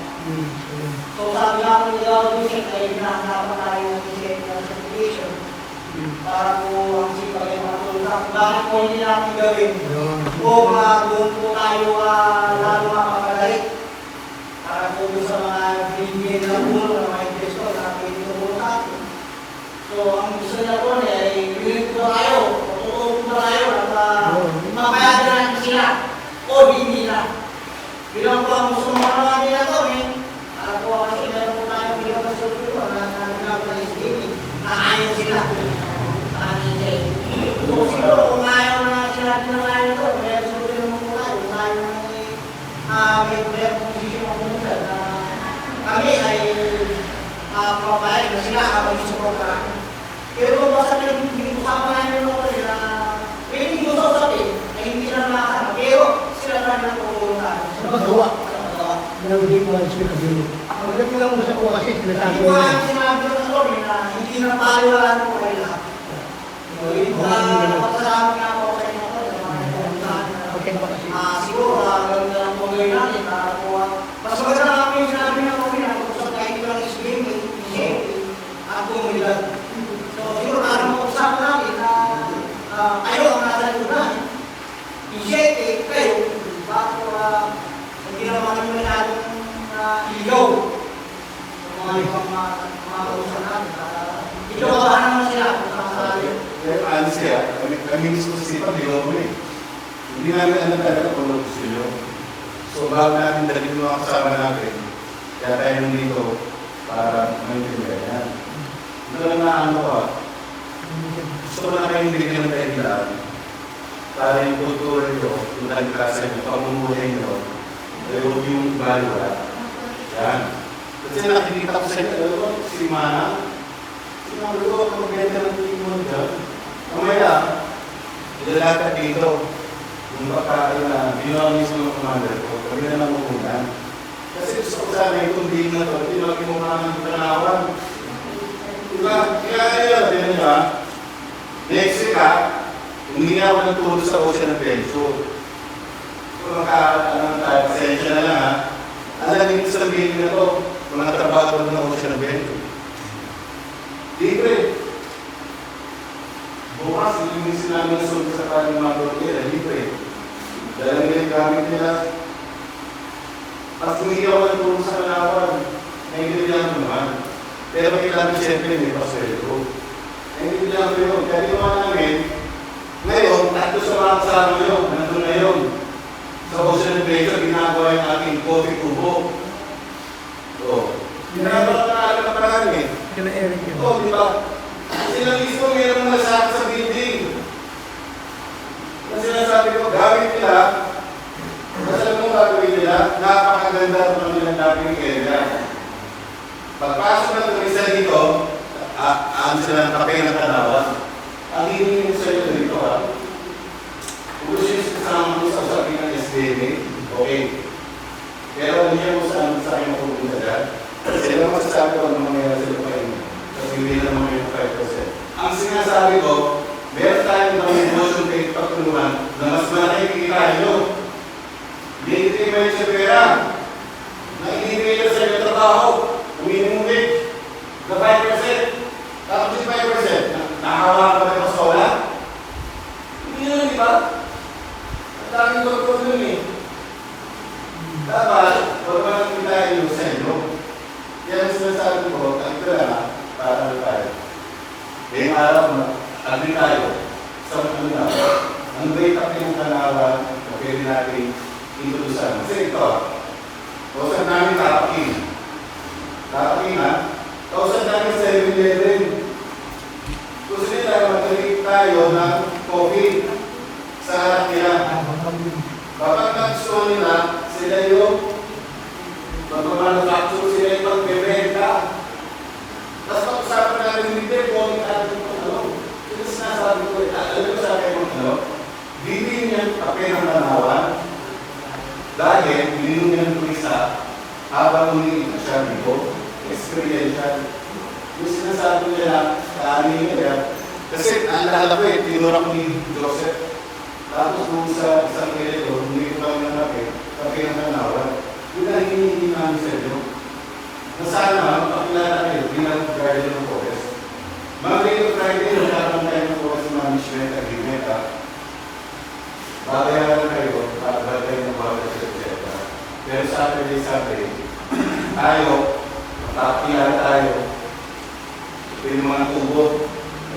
So sabi nga po nila Lucien ay pinahanapan tayo ng certification para po ang SIPAG ay makatulong sa akin. Bakit po hindi natin gawin? O doon po tayo lalo makapadali para po doon sa mga binibigyan ng tulong ng mga investor na pinitulong sa atin. So ang gusto nila po ay willing po tayo, tutulong po tayo at mapayagan natin sila o hindi na. Bilang po ang gusto mga naman nila to para po kasi meron po tayo bilang ng sultulo na nagagawa ng SDB na ayaw sila. So siguro kung ayaw na sila pinangayon na to, meron sultulo naman po tayo. Kung ayaw na may posisyon ng komunidad na kami ay papayag na sila habang isupport ka namin. Pero kung basta pinag-usapan namin ng mga na pwede yung usapin na hindi sila nakakasama, pero sila na rin ang tutulong sa akin. Sa paggawa. Ng hindi mo ang speakability. Maganda ko lang mo sa kuha kasi sinasabi Hindi ko nga sinabi ng story na hindi na paliwalaan mo kayo lahat. Kapasama nga ako sa inyo ko, sa mga ipuntahan na siguro hanggang na lang po gawin natin para po mas maganda na kami yung sinabi na kami na kung kahit ito lang SBM, at komunidad. So siguro para mag-usapan natin na kayo ang nasa lugar. Initiate kayo, bago hindi naman kami masyadong iligaw sa mga ibang mga kausap natin. Ito ba naman sila kung saan Pero alis kaya, kami mismo sa SIPAG, hindi namin alam talaga kung ano gusto nyo. So bago namin dalhin mga kasama natin, kaya tayo nandito para maintindihan yan. Ito lang na ano ko, gusto ko na kayong bigyan ng dahilan para yung kultura nyo, yung kalikasan nyo, pamumuhay nyo, ay huwag yung baliwa. Yan. Kasi nakikita ko sa inyo, si Mana, sinabi ko, kung maganda ng tingin mo dyan, mamaya, ilalakad dito, kung baka ginawa mismo ng commander ko, kami na lang umunan. Kasi gusto ko sana itong deal na to, tinawagin mo mga ng Kanawan. Diba? Kaya yun nyo next week humingi ako ng tulong sa Ocean of Venture. Kung tayo, pasensya na lang alam dito sa building na to, mga trabaho ng Ocean of Venture. Libre. Bukas, ilinisin namin na sulto sa kanyang mga dormira, libre. Dahil nila yung gamit nila. At humingi ako ng tulong sa Kanawan, naiintindihan ko naman. Pero kailangan siyempre may pasweldo. Naiintindihan ko yun. Kaya ginawa namin, ngayon, tatlo sa mga kasama yun, nandun na yun. Sa Ocean of Venture, ginagawa yung ating coffee kubo. So, ginagawa na parang Kina Eric yun. Oo, di ba? Sila mismo mayroong nasabi sa building. Kasi sinasabi ko, gamit nila, kasi alam mo gagawin nila, napakaganda ng nilang dating area. Pagpasok ng turista dito, aan sila ng kape ng Kanawan. Ang hinihingi sa inyo dito, kung gusto nyo kasama mo sa usapin ng SDMA, okay. Pero hindi mo sa akin mapupunta dyan. Kasi lang masasabi ko ano mangyayari sa lupa yun. Kasi hindi naman yung 5%. Ang sinasabi ko, meron tayong mga negosyo kayo pagtulungan na mas malaki kikikain nyo. Hindi kayo sa pera. Na ibibigay nyo sa inyo trabaho. Minimum wage. Na 5%. Tapos yung 5%. Nakahawakan pa rin sa wala. Hindi naman, di ba? Ang daming doktor nun dapat, huwag mo lang kitahin yung sa inyo. Yan ang sinasabi ko, ang ito lang para ano tayo. Ngayong araw, agree tayo sa mga na, ang rate up yung Kanawan na pwede natin introdusan. Kasi ito, kausap namin tapakin. Tapakin 7-Eleven. Gusto nila, tayo ng coffee sa harap nila. Kapag nagustuhan nila, sila yung mag-manufacture, sila yung magbebenta. Tapos pag-usapan natin, hindi po, ito sinasabi ko, alam ko sa akin ano, bibili niya kape ng Kanawan dahil bininom niya ng turista habang umiinom siya dito, experiential. Yung sinasabi niya lang, kaanin niya, kasi naalala ko tinura ko ni Joseph. Tapos nung sa isang kaya ito, hindi ko kami ng kape ng Kanawan. Yun na hinihingi namin sa inyo. Na sana, makilala kayo bilang guardian ng forest. Monday to Friday, nagkakaroon tayo ng forest management agreement. Babayaran kayo, babayaran kayo ng bawat etc. Pero Saturday, Sunday, tayo, makakilala tayo. Ito yung mga tubo,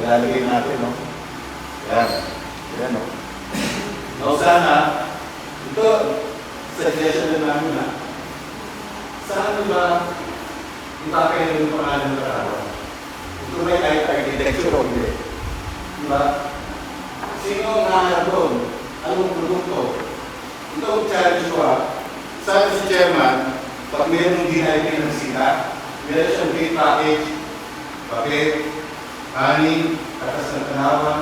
nilalagay natin, no? Yan. Yan, no? No, sana, ito, suggestion na namin na, saan ba ipakain yung pangalan ng Kanawan? Ito may architecture o hindi? Diba? Sino ang nahanap doon? Anong produkto? Ito ang challenge ko sabi si Chairman, pag mayroong dinaypin ng sita, meron siyang bait package, papel, honey, katas ng Kanawan,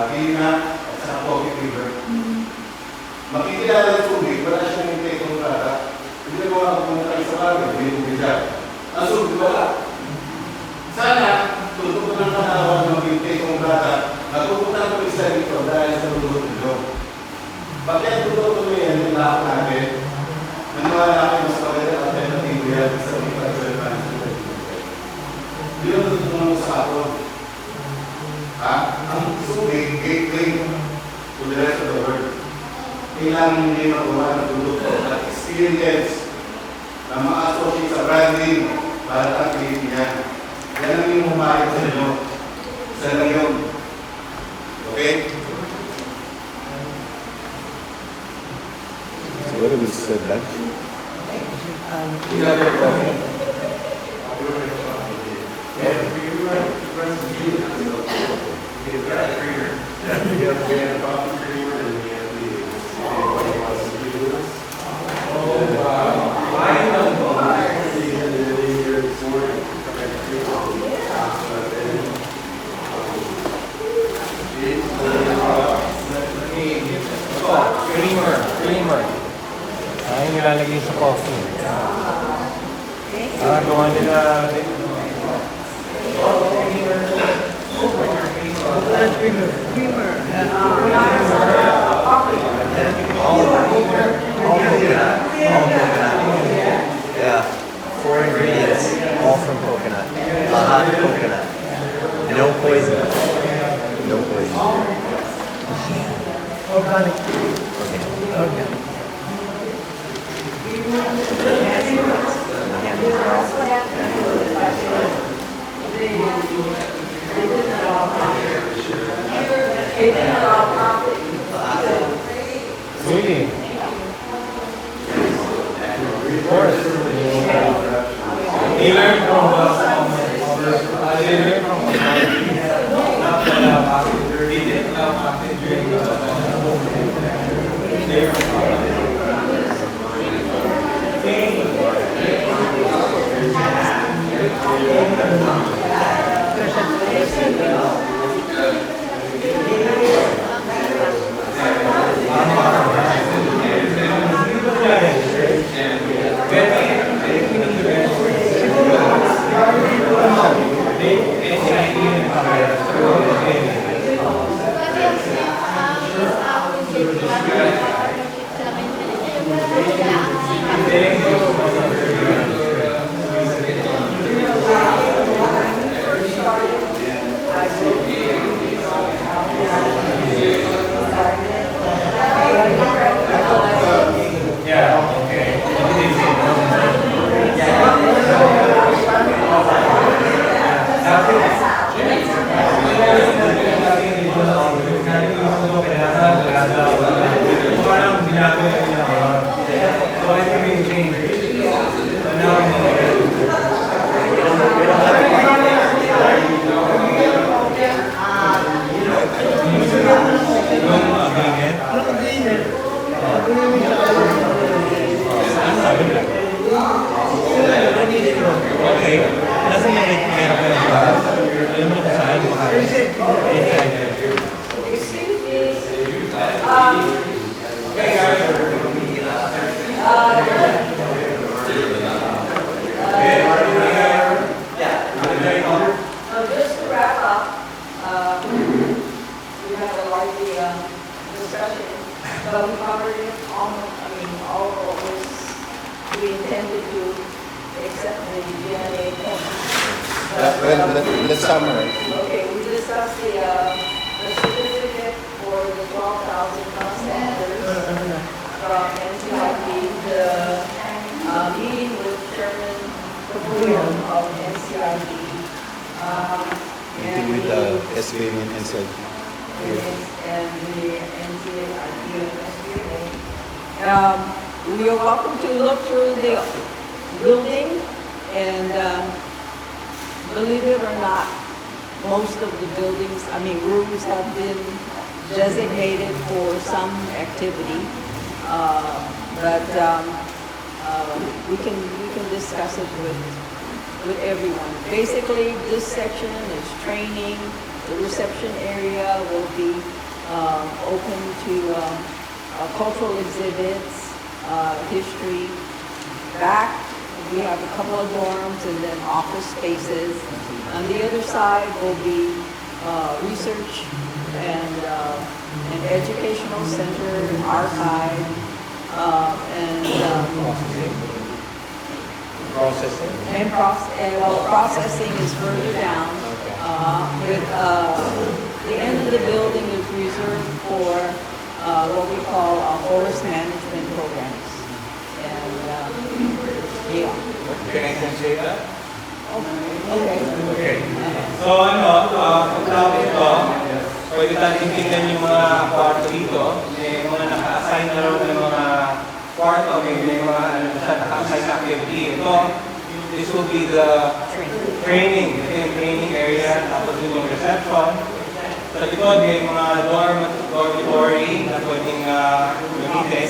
pina, at saka coffee flavor. Makikilala ng tubig, wala siyang intake ng product. Hindi mo ako pumunta kayo sa bagay, may tubig dyan. Ang tubig wala. Sana, tutok ng Kanawan ng intake ng product, nagpupunta ko isa dito dahil sa lulot nito. Bakit tutok mo yan, yung lahat natin, naniwala kayo mas pagdating alternative yan sa mga pag-advance. Hindi mo tutunan mo sa ako. Ang tubig, gateway to the rest of the world. Kailangan hindi magawa ng produkto at experience ng mga associates sa branding para tangkilitin yan. Yan ang yung humayag sa inyo. Sa ngayon. Okay? So what have we said that? Creamer. Ay, nilalagay sa coffee. Gawa nila Yeah, 4 ingredients, all from coconut. Hot coconut. No poison. No poison. Organic. Okay. Organic. really. Of course. They learn from So just to wrap up, we had a lively discussion, but we covered it almost, all of what was we intended to, except the GNA point. Let's summarize. Okay, we discussed the certificate for the 12,000 ton standards from NCIP, the meeting with Chairman Kabuyan of NCIP. Meeting with the SBM and NCIP. And the NCIP and SBA. We are welcome to look through the building, and believe it or not, most of the buildings, rooms have been designated for some activity, but we can discuss it with everyone. Basically, this section is training. The reception area will be open to cultural exhibits, history. Back, we have a couple of dorms and then office spaces. On the other side will be research and an educational center, an archive, Processing. Processing is further down. The end of the building is reserved for what we call forest management programs. And yeah. Can I say that? Okay. Okay. So pagkatapos ito, pwede tayong tingnan yung mga kwarto dito. May mga naka-assign na raw ng mga kwarto, may mga naka-assign na activity. Ito, this will be the training. Ito yung training area, tapos yung reception. Sa likod, may mga dormitory na pwedeng gamitin.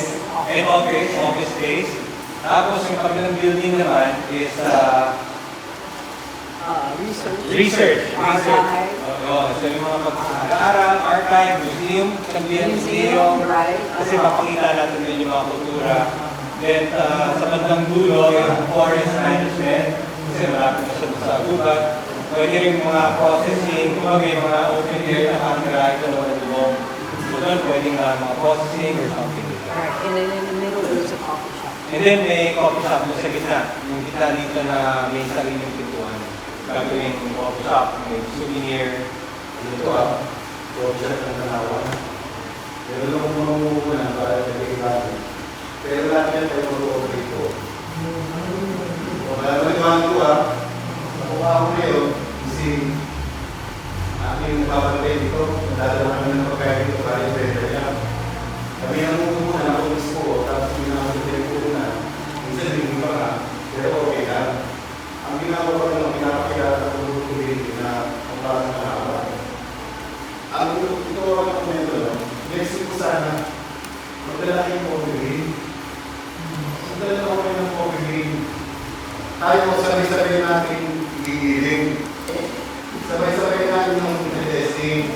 And office space. Tapos yung kabilang building naman is research. So yung mga pag-aaral, archive, museum, museum, kasi mapakita natin din yung mga kultura. Then sa bandang dulo, yung forest management, kasi malapit na siya sa gubat. Pwede rin mga processing, kung may mga open air na camera, ito naman ang loob. So doon pwedeng mga processing or something like that. Right, and then in the middle there's a coffee shop. And then may coffee shop sa gitna. Yung gitna dito na may sariling pintuan. Gagawin yung coffee shop, may souvenir. Ito coffee shop ng Kanawan. Pero lang muna para sa kailangan. Pero lahat yan ay mag-o-operate ko. O malalaman ko nakuha ko ngayon, kasi aking babantay dito, nadadala kami ng pagkain dito para yung benta niya. Kami ang muna ako mismo, tapos yung nakasabay ko na, minsan hindi pa nga, pero okay lang. Ang ginagawa ko lang, pinapakilala sa pagkukulit na ang parang nakakawa. Ang ito ang komento lang, next week ko sana, magdala kayong coffee green. Magdala ko kayo ng coffee green. Tayo sabay-sabay natin gigiling. Sabay-sabay natin ng testing.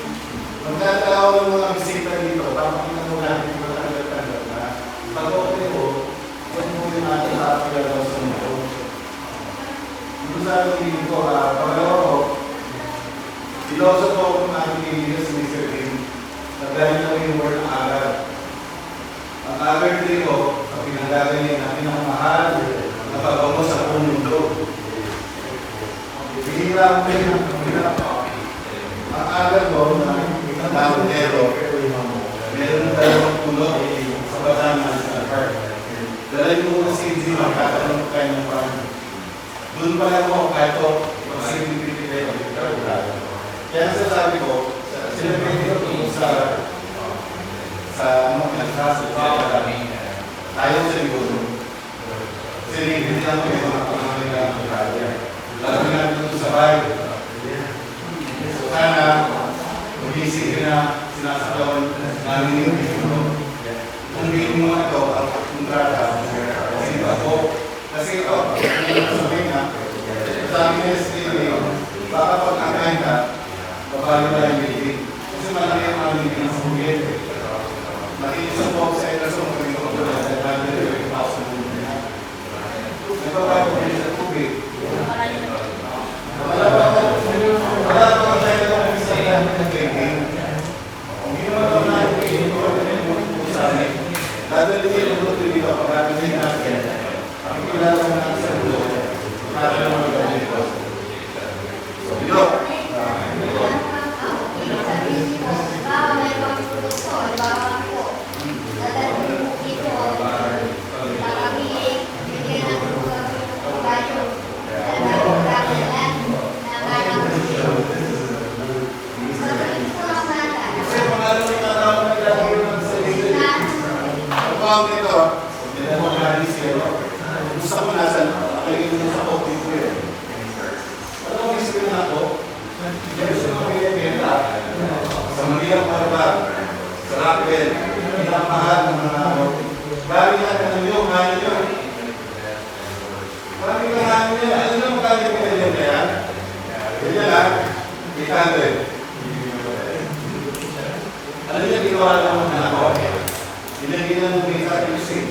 Magkatao ng mga bisita dito, papakita mo natin yung mga tanggal-tanggal na pag-okay ko, huwag mo rin natin papakilala sa mundo. Ito sa ating ko, pangalawa ko, filosopo ko ng ating kaibigan si Mr. Kim, nagdahil na yung word ng aral. Ang aral din ko, ang pinagagawin na pinakamahal na pagbago sa buong mundo. Bihira ko rin ang pinapakita. Ang agal ko na ang hero, meron na dalawang tulog sa Batangas sa park. Dalay mo na si Izzy, magkakaroon kayo ng parang. Doon pa lang ako kahit ko mag-significate ang pagkakaroon. Kaya sasabi ko, sinabi ko tungkol sa pinagkasa tayo sa ligodo. Kasi hindi lang ko yung mga pangangalaga ng pagkakaroon. Lalo na dito sa bahay. So sana, mag-isip na sinasakawan namin yung video. Kung hindi mo ito, ang kontrata, kasi ito, sabihin na, sa amin yung SPA, baka pag-akain ka, babalo na yung building. Kasi malaki ang aming building sa building. Nakiisang po ako sa Ederson, kung hindi ko ito na, dahil na yung house ng building. Nagbabago ko sa tubig. Pero sa mga pinipenta, sa Manila Parbat, sa Rapid, pinapahal ng mga marami ka na nyo, kain nyo. Marami ka kain nyo. Alam nyo magkali ka nyo na yan? Ganyan lang, 800. Alam niya, ginawa lang ng anak ko. Ilagay na ng sa music.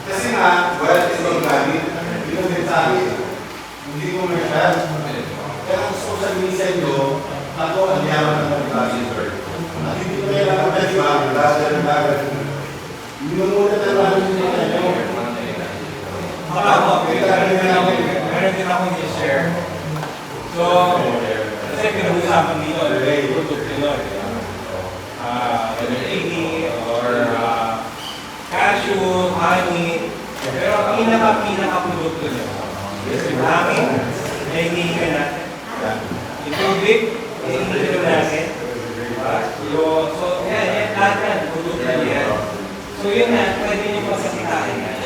Kasi nga, wala ito gamit. Hindi sa akin. Hindi ko commercial. Kaya gusto ko sabihin sa inyo, ako ang yaman ng ambassador. At hindi ko kailangan na di ba? Lagat. Minumuna na lang yung mga inyo. Meron din akong i-share. So, kasi pinag-usapan dito, product nyo. Whether lady or cashew, honey. Pero ang pinaka-produkto nyo is yung hangin na hinihinga natin. Yung tubig, hinihinga natin. So, yan, lahat yan, produkto nyo yan. So, yun na, pwede nyo pagkasitain yan.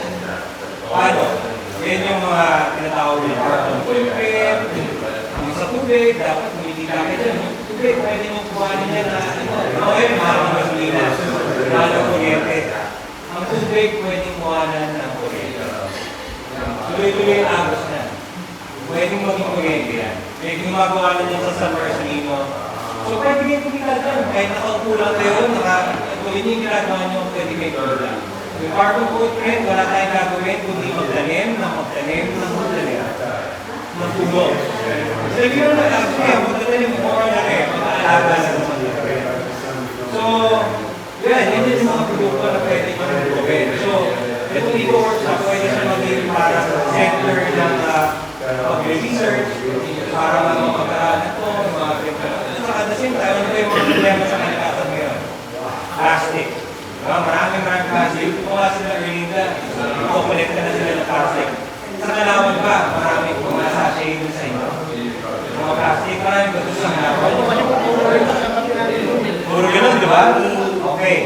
Paano? Yan yung mga tinatawag ng carbon footprint. Yung sa tubig, dapat kumikita kayo dyan. Yung tubig, pwede nyo kuhanin yan na oil, mahal ng gasolina, mahal ng kuryente. Ang tubig, pwede kuhanan ng kuryente. Tuloy-tuloy ang agos na. Pwedeng maging kuryente yan. May gumagawa na yan sa summer sa Lino. So, pwede kayo kumita dyan. Kahit nakaupo lang kayo, kung hindi yung ginagawa nyo, pwede kayo kumita. Yung carbon footprint, wala tayong gagawin kundi magtanim. Ng tulong. So, if you're not actually, magtanim more na rin. Mag-aalaga na naman rin. So, yan yung mga produkto na pwede nyo gawin. So, itong Ecoworkshop, pwede siya maging para sector ng pag-research, para mag-aaral na ito, mga at the same time, ano ba yung mga problema sa kalikasan ngayon? Plastic. Maraming plastic. Kung wala sila earning na, ikokolekta na sila ng plastic. Sa Kanawan ba, maraming mga sachet dun sa inyo? Mga plastic, maraming ba sa Kanawan? Puro ganun, di ba? Okay.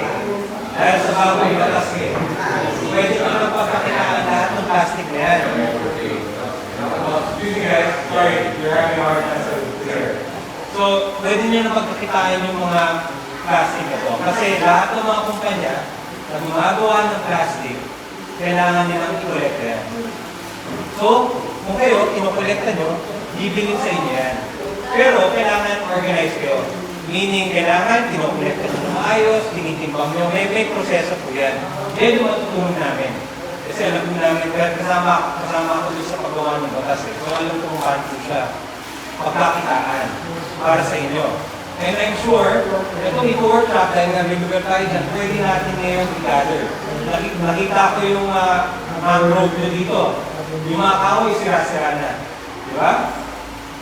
Dahil sa bagong batas eh. Pwede nyo lang pagkakitaan lahat ng plastic na yan. Excuse me guys, sorry, you're having a hard time here. So, pwede nyo na pagkakitaan yung mga plastic na to. Kasi lahat ng mga kumpanya na gumagawa ng plastic, kailangan nilang i-collecta yan. So, kung kayo, kinukolekta nyo, bibilin sa inyo yan. Pero, kailangan organize kayo. Meaning, kailangan kinukolekta nyo ng maayos, tinitimbang nyo, may proseso po yan. Yan yung matutulong namin. Kasi alam po namin, kasama ako doon sa paggawa ng batas eh. So, alam ko kung paano siya pagkakitaan para sa inyo. And I'm sure, itong Ecoworkshop, dahil nga may lugar tayo dyan, pwede natin ngayon i-gather. Nakita ko yung mangrove nyo dito. Yung mga kahoy, sira-sira na. Di ba?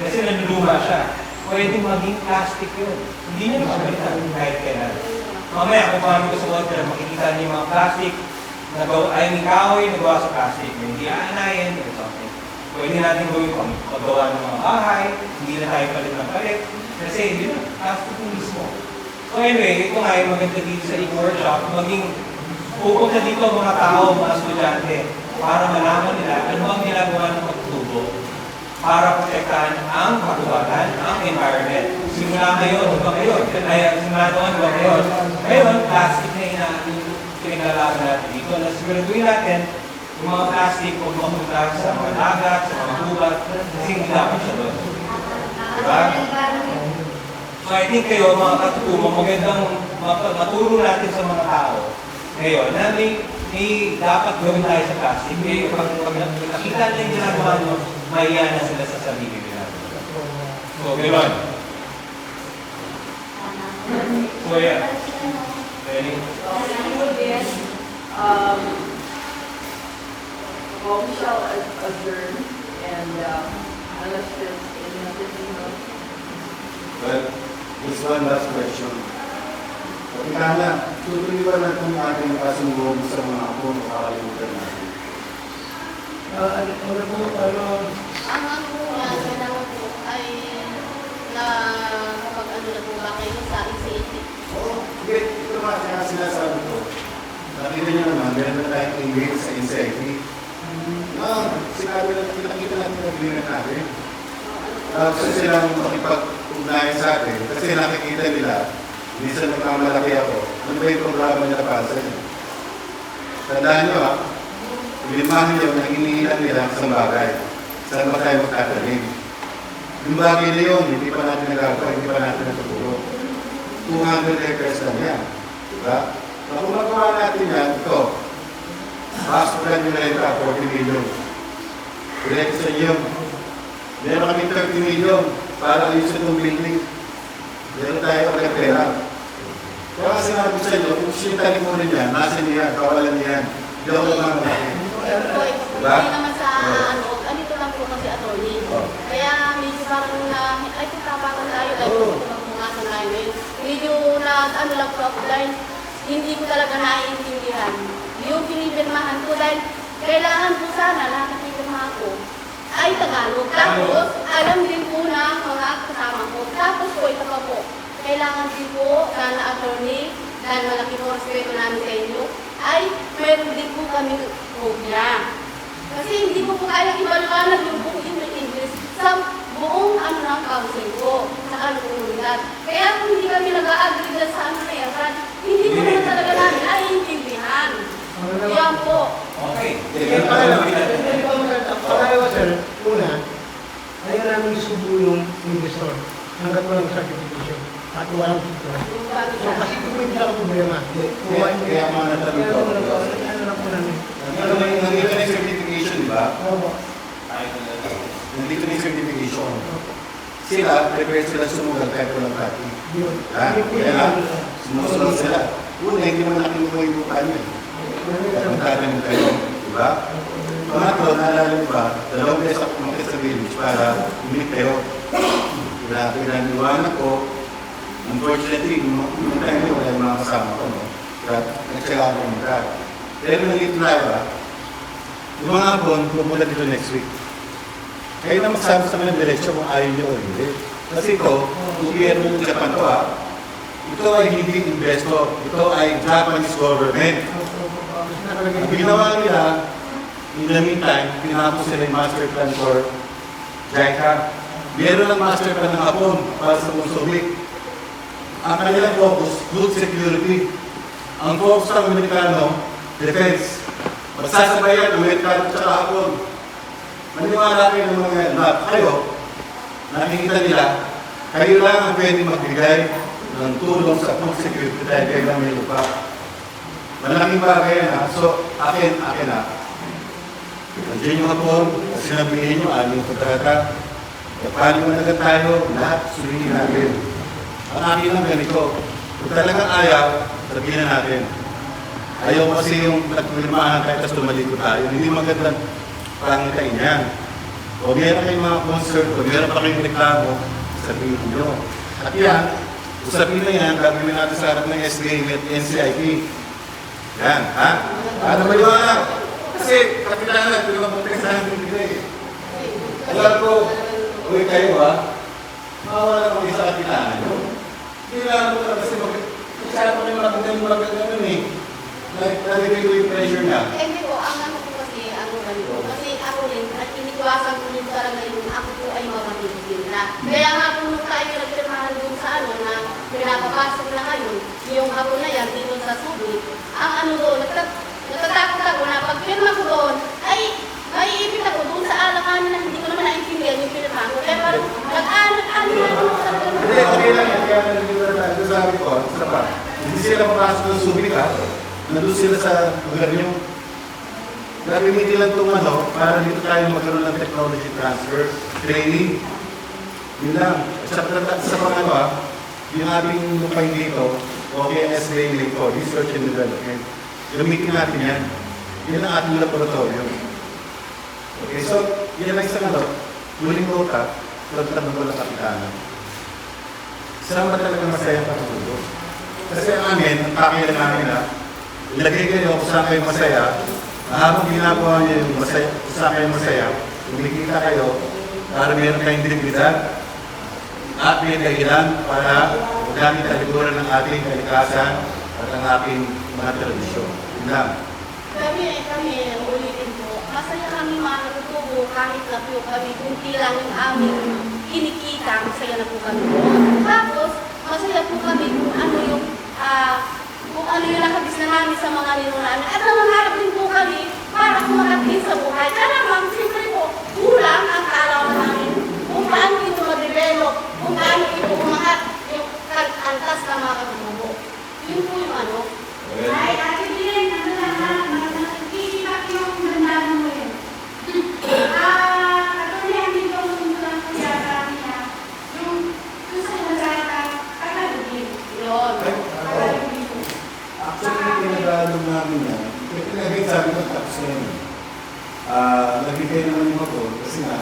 Kasi nanuluma siya. Pwede maging plastic yun. Hindi nyo napagalitan kahit kailan. Mamaya, kung paano ko sa water, makikita niyo yung mga plastic, kahoy, nagawa sa plastic. Hindi aanayin, or something. Pwede natin gawin paggawa ng mga bahay, hindi na tayo palit ng palit. Kasi hindi na, plastic mismo. So anyway, ito nga yung maganda dito sa Ecoworkshop, maging pupunta dito mga tao, mga estudyante, para malaman nila ano bang ginagawa ng pagtutubo para protektahan ang kagubatan, ang environment. Simula ngayon, hanggang ngayon, simula doon, hanggang ngayon. Ngayon, plastic na pinaglalaanan natin dito. Nasiguraduhin natin yung mga plastic kung mapunta sa mga dagat, sa mga gubat, kasi hindi dapat siya doon. Diba? So I think kayo, mga katutumo, magandang maturo natin sa mga tao ngayon na may dapat gawin tayo sa plastic. Pag nakita nila yung ginagawa nyo, mahiya na sila sa sarili nila. So, gano'n. So, yeah. Ready? Well, we shall adjourn and unless there's any other thing else. Well, this one last question. Kapitana, tutuloy ba natin ang ating kasunod sa mga apo o kakalimutan natin? Ang ano po yan, kailangan po ay na kapag ano na po ba kayo sa ICT. Oo, ito nga kaya sinasabi ko. Nakita niyo naman, meron na tayong email sa ICT. Sinabi na, kita natin na natin. Gusto silang makipag unahin sa atin kasi nakikita nila, minsan nagmamalaki ako, ano ba yung programa nila para sa inyo? Tandaan nyo ha, ilimahan nyo na iniilan nila sa bagay. Saan ba tayo magtatalim? Yung bagay na yun, hindi pa natin nagagawa, hindi pa natin natuturo. 200 acres lang yan. Diba? Kung magawa natin yan, ito, masukan nyo na ito, 40 million. Direct sa inyo. Meron kami 30 million para ayusin itong building. Meron tayo agad pera. Kaya sinabi sa inyo, kung sinitali mo rin yan, nasa niyan, kawalan niyan. Hindi ako naman natin. Diba? Hindi naman sa ganito lang po kasi attorney. Kaya medyo parang ay tatapakan tayo, ay magpungasan tayo ngayon. Medyo ano lang po ako dahil hindi ko talaga naiintindihan. Yung pinipirmahan ko dahil kailangan po sana nakakipirmahan ko ay Tagalog. Tapos, alam din po ng mga kasama ko. Tapos po, ito pa po, kailangan din po sana attorney, dahil malaki po respeto namin sa inyo, ay meron din po kami kopya. Kasi hindi ko po kaya ibaliwanag yung buong English sa buong ng council ko, sa komunidad. Kaya kung hindi kami nag-a-agree dyan sa na yan, hindi mo naman talaga namin naiintindihan. Yan po. Okay. Pangalawa sir, una, ayaw namin isubo yung investor hanggat walang certification at walang titulo. So kasi kung hindi ako problema, Kaya mga natabi ko. ano lang po namin. Nandito na yung certification, di ba? Opo. Nandito na yung certification. Sila, prepare sila sumugal kahit walang kati. Kaya lang, sumusunod sila. Una, hindi naman nakinuha yung mukha niya. Magtatanim kayo, di ba? Pangatlo, naalala niyo ba, 2 beses ako pumunta sa village para umit kayo. Pinaniwanan ko, unfortunately, yung time niyo, wala yung mga kasama ko, no? Kaya nagsagaan ko yung car. Pero nandito na ba, yung mga hapon, pumunta dito next week. Kayo na magsabi sa mga diretsyo kung ayaw niyo o hindi. Kasi ito, gobyerno ng Japan to ha, ito ay hindi investor, ito ay Japanese government. Ang ginawa nila, in the meantime, pinapos sila yung master plan for JICA. Meron ng master plan ng Hapon para sa Monsubik. Ang kanilang focus, food security. Ang focus ng Amerikano, defense. Magsasabayan, Amerikano at Hapon. Maniwala kayo ng mga lahat. Kayo, nakikita nila, kayo lang ang pwede magbigay ng tulong sa food security dahil kayo lang may lupa. Malaking bagay yan ha. So, akin ha. Nandiyan yung Hapon, sinabihin nyo, yung kontrata. Paano managat tayo, lahat sulihin natin. Ang akin lang ganito, kung talagang ayaw, sabihin na natin. Ayaw kasi yung nagpilmahan tayo, tapos tumalikod tayo. Hindi magandang pangitain yan. O meron kayong mga concert, o meron pa kayong reklamo, sabihin nyo. At yan, usapin na yan, gagawin natin sa harap ng SDA at NCIP. Yan, ha? Ano ba yun? Kasi, kapitanan, pinagpunta sa akin bigay. Alam ko, uwi kayo ha, mawala ko isa kapitanan nyo. Kailangan ko na kasi masyado kayo magandang eh. Nalibig ko yung pressure niya. Hindi po, ang ano po kasi, ganito. Kasi ako rin, at iniwasan ko rin talaga yung ako po ay mamatigil na. Kaya nga po nung tayo nagpirmahan doon sa na pinapapasok na kayo, yung hapon na yan, dito sa Subi, ang ano doon, natatakot ako na pagpirma ko doon, ay maiipit ako doon sa alanganin na hindi ko naman naintindihan yung pinirmahan ko. Kaya parang nag-ano na ako talaga. Hindi, okay lang yan. Kaya nalibig na tayo. Sabi ko, isa pa, hindi sila papasok ng Subi ka, nandun sila sa lugar nyo. Gagamitin lang itong para dito tayo magkaroon ng technology transfer, training. Yun lang. Sa mga yung ating lupain dito, OKSA dito, Research and Development. Gamitin natin yan. Yan ang ating laboratorio. Okay, so, yan ang isang huling nota, tulad-tulad ng kapitanan. Saan ba talaga masaya patutulo? Kasi ang amin, ang pakilang namin ilagay kayo kung saan kayo masaya, habang ginagawa niyo yung masaya, kung saan kayo masaya, kumikita kayo para meron kayong dignidad at may dahilan para magamit ang likuran ng ating kalikasan at ang ating mga tradisyon. Yun lang. Kami, ulitin po, masaya kami mga natutubo kahit na po kami, kunti lang yung aming kinikita, masaya na po kami doon. Tapos, masaya po kami kung ano yung nakabis na namin sa mga ninong namin. At nangangarap din po kami para kumakat din sa buhay. Kaya naman, siyempre po, kulang ang kaalaman namin kung paano ito mag-develop, kung paano ito kumakat yung antas ng mga katutubo. Yun po yung ano. Ay, Ate Bilen, nakikita ko yung ganda mo yun. Katuloy ang dito kung lang po siya sa amin na yung gusto ko sa kakalugin. Yun. Actually, pinag-aalong namin yan. Pinag-sabi ko tapos na yun. Nagbigay naman yung ako kasi nga,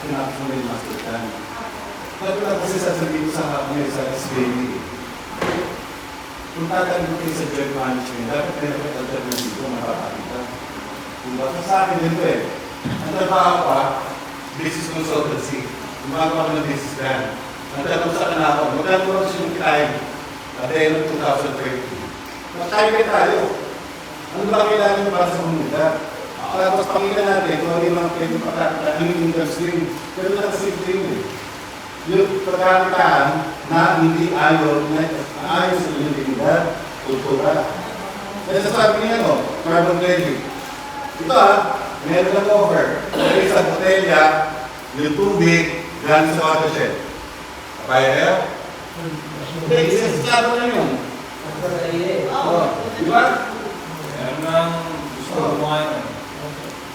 pinapos mo rin master plan. Bago lang kasi sasabihin ko sa SBA. Kung tatagin kayo sa joint management, dapat meron ka alternative kung mapapakita. Kung baka sa akin dito ang trabaho pa, business consultancy. Gumagawa ko ng business plan. Ang tanong sa kanako, magkano ko kasi yung time at the end of 2020. Mag-target tayo. Ano ba kailangan nyo para sa komunidad? Tapos pakita natin kung ano yung mga pwede pakakita, ano yung income stream. Pero nakasimple yun yung pagkakitaan na hindi ayaw sa inyong dignidad, kultura. Kaya sasabi niya, carbon credit. Ito meron lang offer. Kaya sa botelya, yung tubig, galing sa watershed. Kapaya kayo? Hindi, isasabi lang yun. Diba? Meron nang gusto kumain.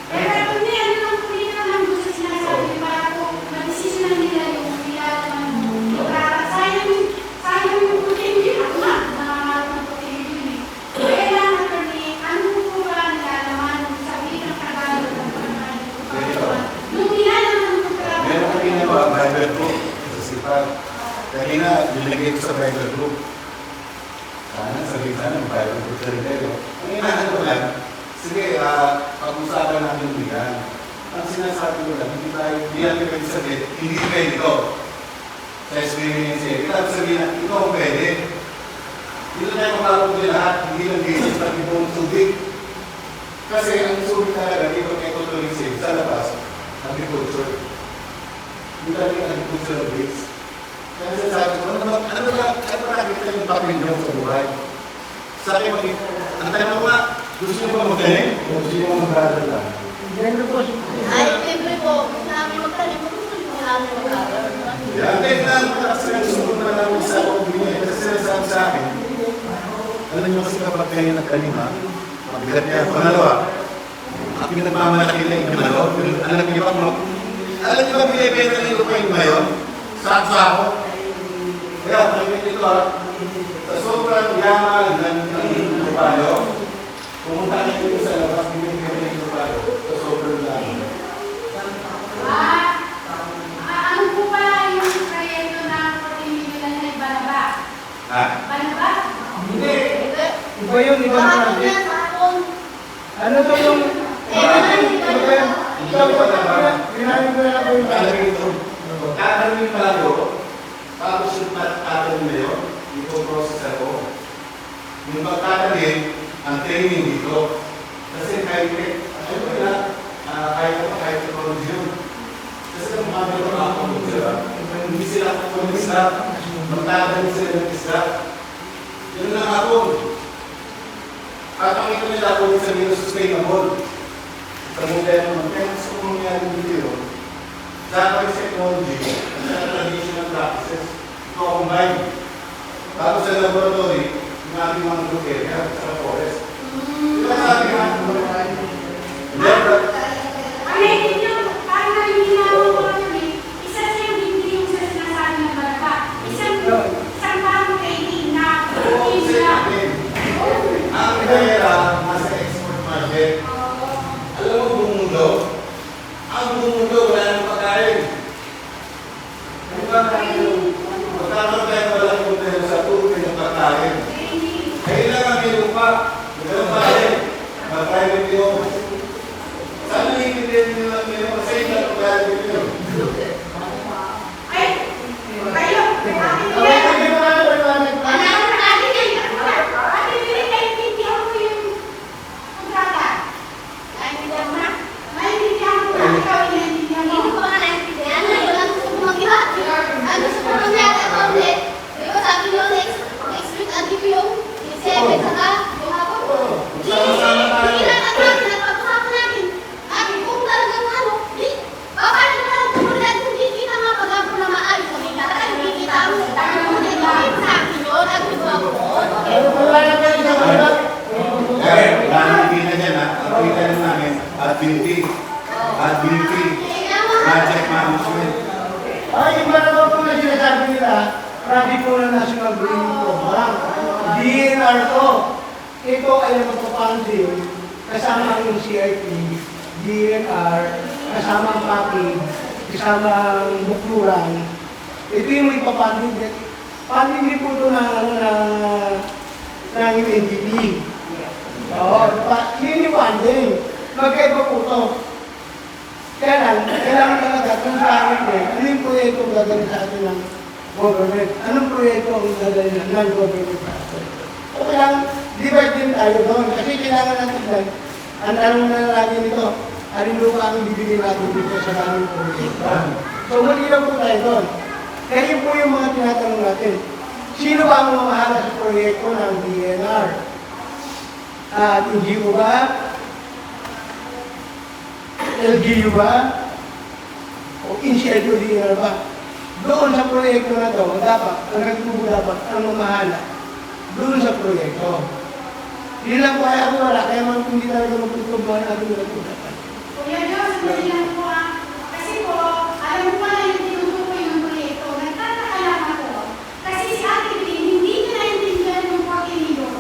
Pero hindi, ano lang po yun ang gusto sinasabi para po mag-desisyon na nila yung nilalaman mo. Sayang yung puting yun. Ako na, nangangarap ng puting yun. Kailangan kami, ano po ba nilalaman sa wikang Tagalog ng pagkakalit? Nung nilalaman mo Tagalog. Meron kami na mga Bible group sa SIPAG. Kaya na, nilagay ko sa Bible group. Sabihin sana, ng Bible group na rin kayo. Ang inahan ko lang, sige, pag-usapan natin yung bigan. Ang sinasabi ko lang, hindi natin pwede sabihin, hindi pwede ito. Sa SBA, kita sabihin na, ito ang pwede. Dito tayo makalapag lahat, hindi lang dito, pati itong tubig. Kasi ang tubig talaga, dito kay ecotourism, sa labas, agriculture. Hindi tayo agricultural base. Kaya sinasabi ko, ano ba nakikita yung papel nyo sa buhay? Sa akin, ang tanong ko nga, gusto nyo ba magtanim? O gusto nyo mag-aral lang? Ay, siyempre po, gusto namin magtanim, gusto namin mag-aral. Yan, kailangan ko kasi ang sumunod na lang sa ako niya. Kasi sinasabi sa akin, alam nyo kasi kapag kayo nagkanima, mabigat niya. Pangalawa, ang pinagmamalaki na yung ano, alam nyo ba, alam nyo ba binibenta ng lupain ngayon? Saan-saan? Kaya, pagkakit ito sa sobrang yaman ng lupayo, pumunta na ito sa labas, binibenta ng lupayo sa sobrang yaman. Ano po pala yung proyekto na pagpilihan na Banaba? Banaba? Hindi. Iba yun, iba na project. Ano to yung... Ginamit ko na lang po yung project. Tatanungin pala ko, tapos yung tatanungin na yun, ito-process ako. Yung pagtatanim, ang training dito. Kasi kahit technology yun. Kasi kung mga makakapagod sila, hindi sila kapag isla, magtatanim sila ng isla. Yun lang ako. Kakakita nila ako sa mga sustainable. Sa modelo ng kaya gusto kong mangyari dito yun. Japanese technology at traditional practices. Ito combine. Tapos sa laboratory, yung ating mga group area sa forest. Diba sabi nga, Ang naisip nyo, parang nangininawa ko kami, isa siya hindi yung sa sinasabi ng Banaba. Isang parang training na hindi na. ang pera nasa export market. Alam mo buong mundo? Ang buong mundo wala nang pagkain. Ano ba tayo? Magkakaroon tayo wala admin fee, project management. Ay, iba naman po na sinasabi nila, project po ng National Green Program. DNR to. Ito ay napapapanding kasama ang CIP, DNR, kasama ang package, kasama ang bukluran. Ito yung may papanding. Funding din po ito ng UNDP. Oo, yun yung funding. Magkaiba po ito. Kaya lang, kailangan talaga kung saan ano yung proyekto ang gagawin sa atin ng government? Anong proyekto ang gagawin ng non-government sa atin? O kailangan, divide din tayo doon. Kasi kailangan natin lang, ang tanong na lagi nito, alin lupa ang bibigyan natin dito sa daming proyekto. So, malinaw po tayo doon. Kaya yun po yung mga tinatanong natin. Sino ba ang mamahala sa proyekto ng DNR? NGO ba? LGU ba? O NCLU DNR ba? Doon sa proyekto na to, dapat, ang nagtubo dapat, ang mamahala. Doon sa proyekto. Hindi lang po kaya wala, kaya hindi talaga magtutugma na ating nagtutupan. Kuya Diyos, hindi lang po kasi po, alam mo pala yung tinutukoy ng proyekto, nagtataka lang ako. Kasi si Ate Green, hindi niya naintindihan yung 40 million.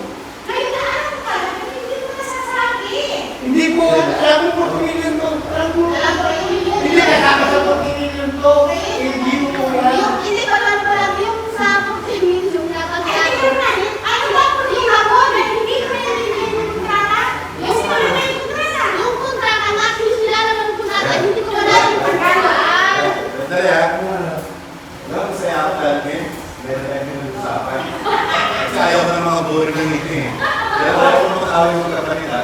Ngayon na alam ko pala, hindi mo nasasabi. Hindi po, alam mo 40 million to. Alam mo, hindi kasama sa 40 million to. Hindi mo po yan. Hindi pa lang pala yung sa 40 million na pagkakita. Ano ba po yung ako na hindi ko naintindihan yung kontrata? Yung sinabi na yung kontrata. Yung kontrata nga, sila naman yung kontrata, hindi ko wala yung kontrata. Sandali ha. Masaya ako dahil meron tayo pinag-usapan. Kasi ayaw ko ng mga boring na meeting eh. Kaya wala ko naman awin mo kapatid ha.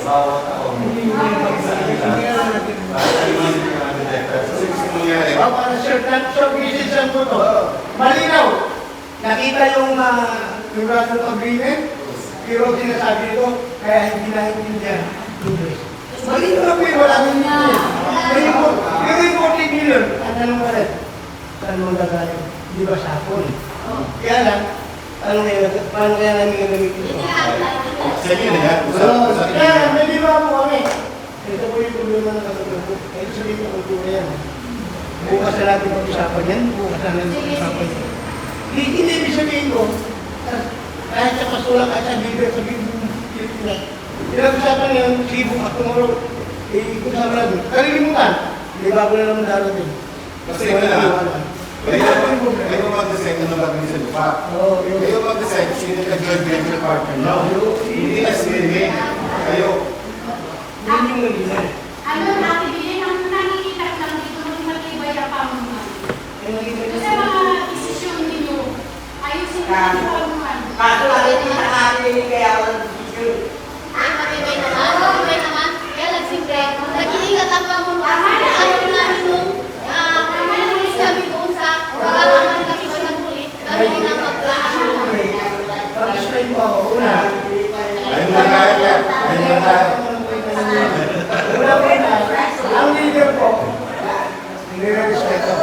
Bawat ako. Para short message lang po to. Malinaw. Nakita yung memorandum of agreement, pero sinasabi nito, kaya hindi naintindihan. Malinaw na po yung wala nang nito. Pero yung 40 million, ang tanong ka rin, saan mo gagaling? Di ba sa hapon? Kaya lang, paano kaya namin gagamitin ito? Sige na yan. Kaya, may di ba po kami? Ito po yung problema ng katulog. Ito sabihin ko kultura yan. Bukas na natin pag-usapan yan. Bukas na natin pag-usapan yan. Hindi ibig sabihin ko, kahit sa pasulang, kahit sa libre, sabihin ko, Pilipinas. Pinag-usapan yan, sige bukas tomorrow. Ikot-usapan natin. Kalilimutan. Hindi bago na naman darating. Kasi ito na. Kayo mag-decide na magagawin sa lupa. Kayo mag-decide sino yung joint venture partner nyo. Hindi na sinimig. Kayo. Yun yung nalilan. Ano, Ate Green, ang nakikita ko lang dito, matibay ang pamunuan. Kasi mga desisyon ninyo, ayusin ko ang pamunuan. Kaso lagi din nakakarinig kaya ako ng video. Ay, matibay naman. Kaya nagsimple. Nag-iingat ang pamunuan. Ano namin nung sabi doon sa pagkakaman kami sa nagpulit. Kami na maglaan. Pag-explain po ako. Una. Ayun na kaya. Ayun na kaya. Una po na, ang leader po, nire-respeto.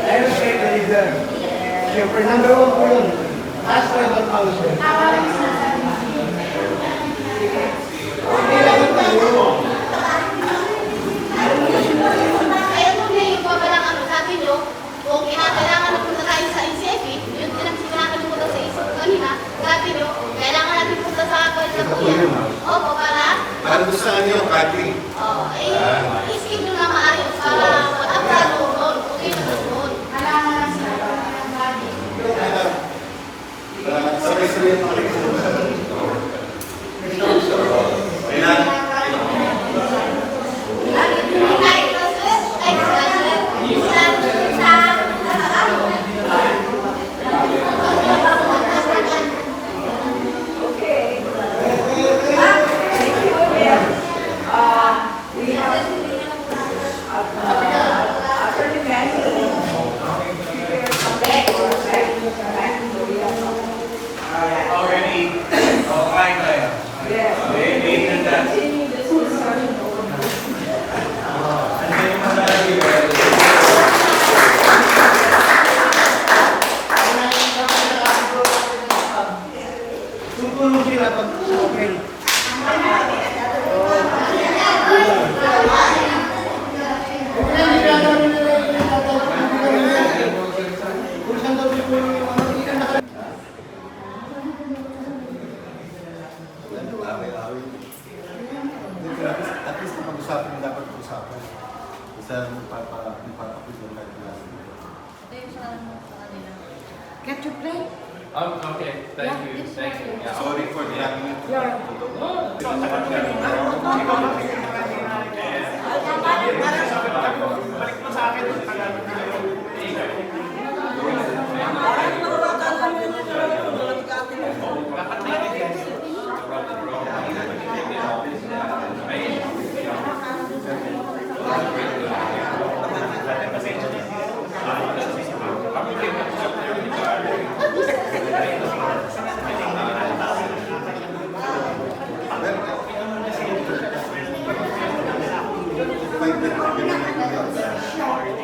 I respect the leader. Siyempre, number 1 po yun. Ask for the council. Kailangan tayo. Kaya kung may ibabalang ano, sabi nyo, kung kailangan na punta tayo sa ICF, yun din ang sinabi ko sa isip kanina, sabi nyo, kailangan natin punta sa kuya. Opo, para? Para doon sa inyo, Kathy. Oo, isip nyo na maayos para matapos doon, okay na doon. Alam lang sila, ang body. Sabay-sabay yung mga kailangan. We have usapin yung dapat usapan. Isa nagpapakulo kahit na. Get your plate. Okay, thank you, thank you. Yeah, Sorry for dragging it. Balik mo sa akin. Five minutes.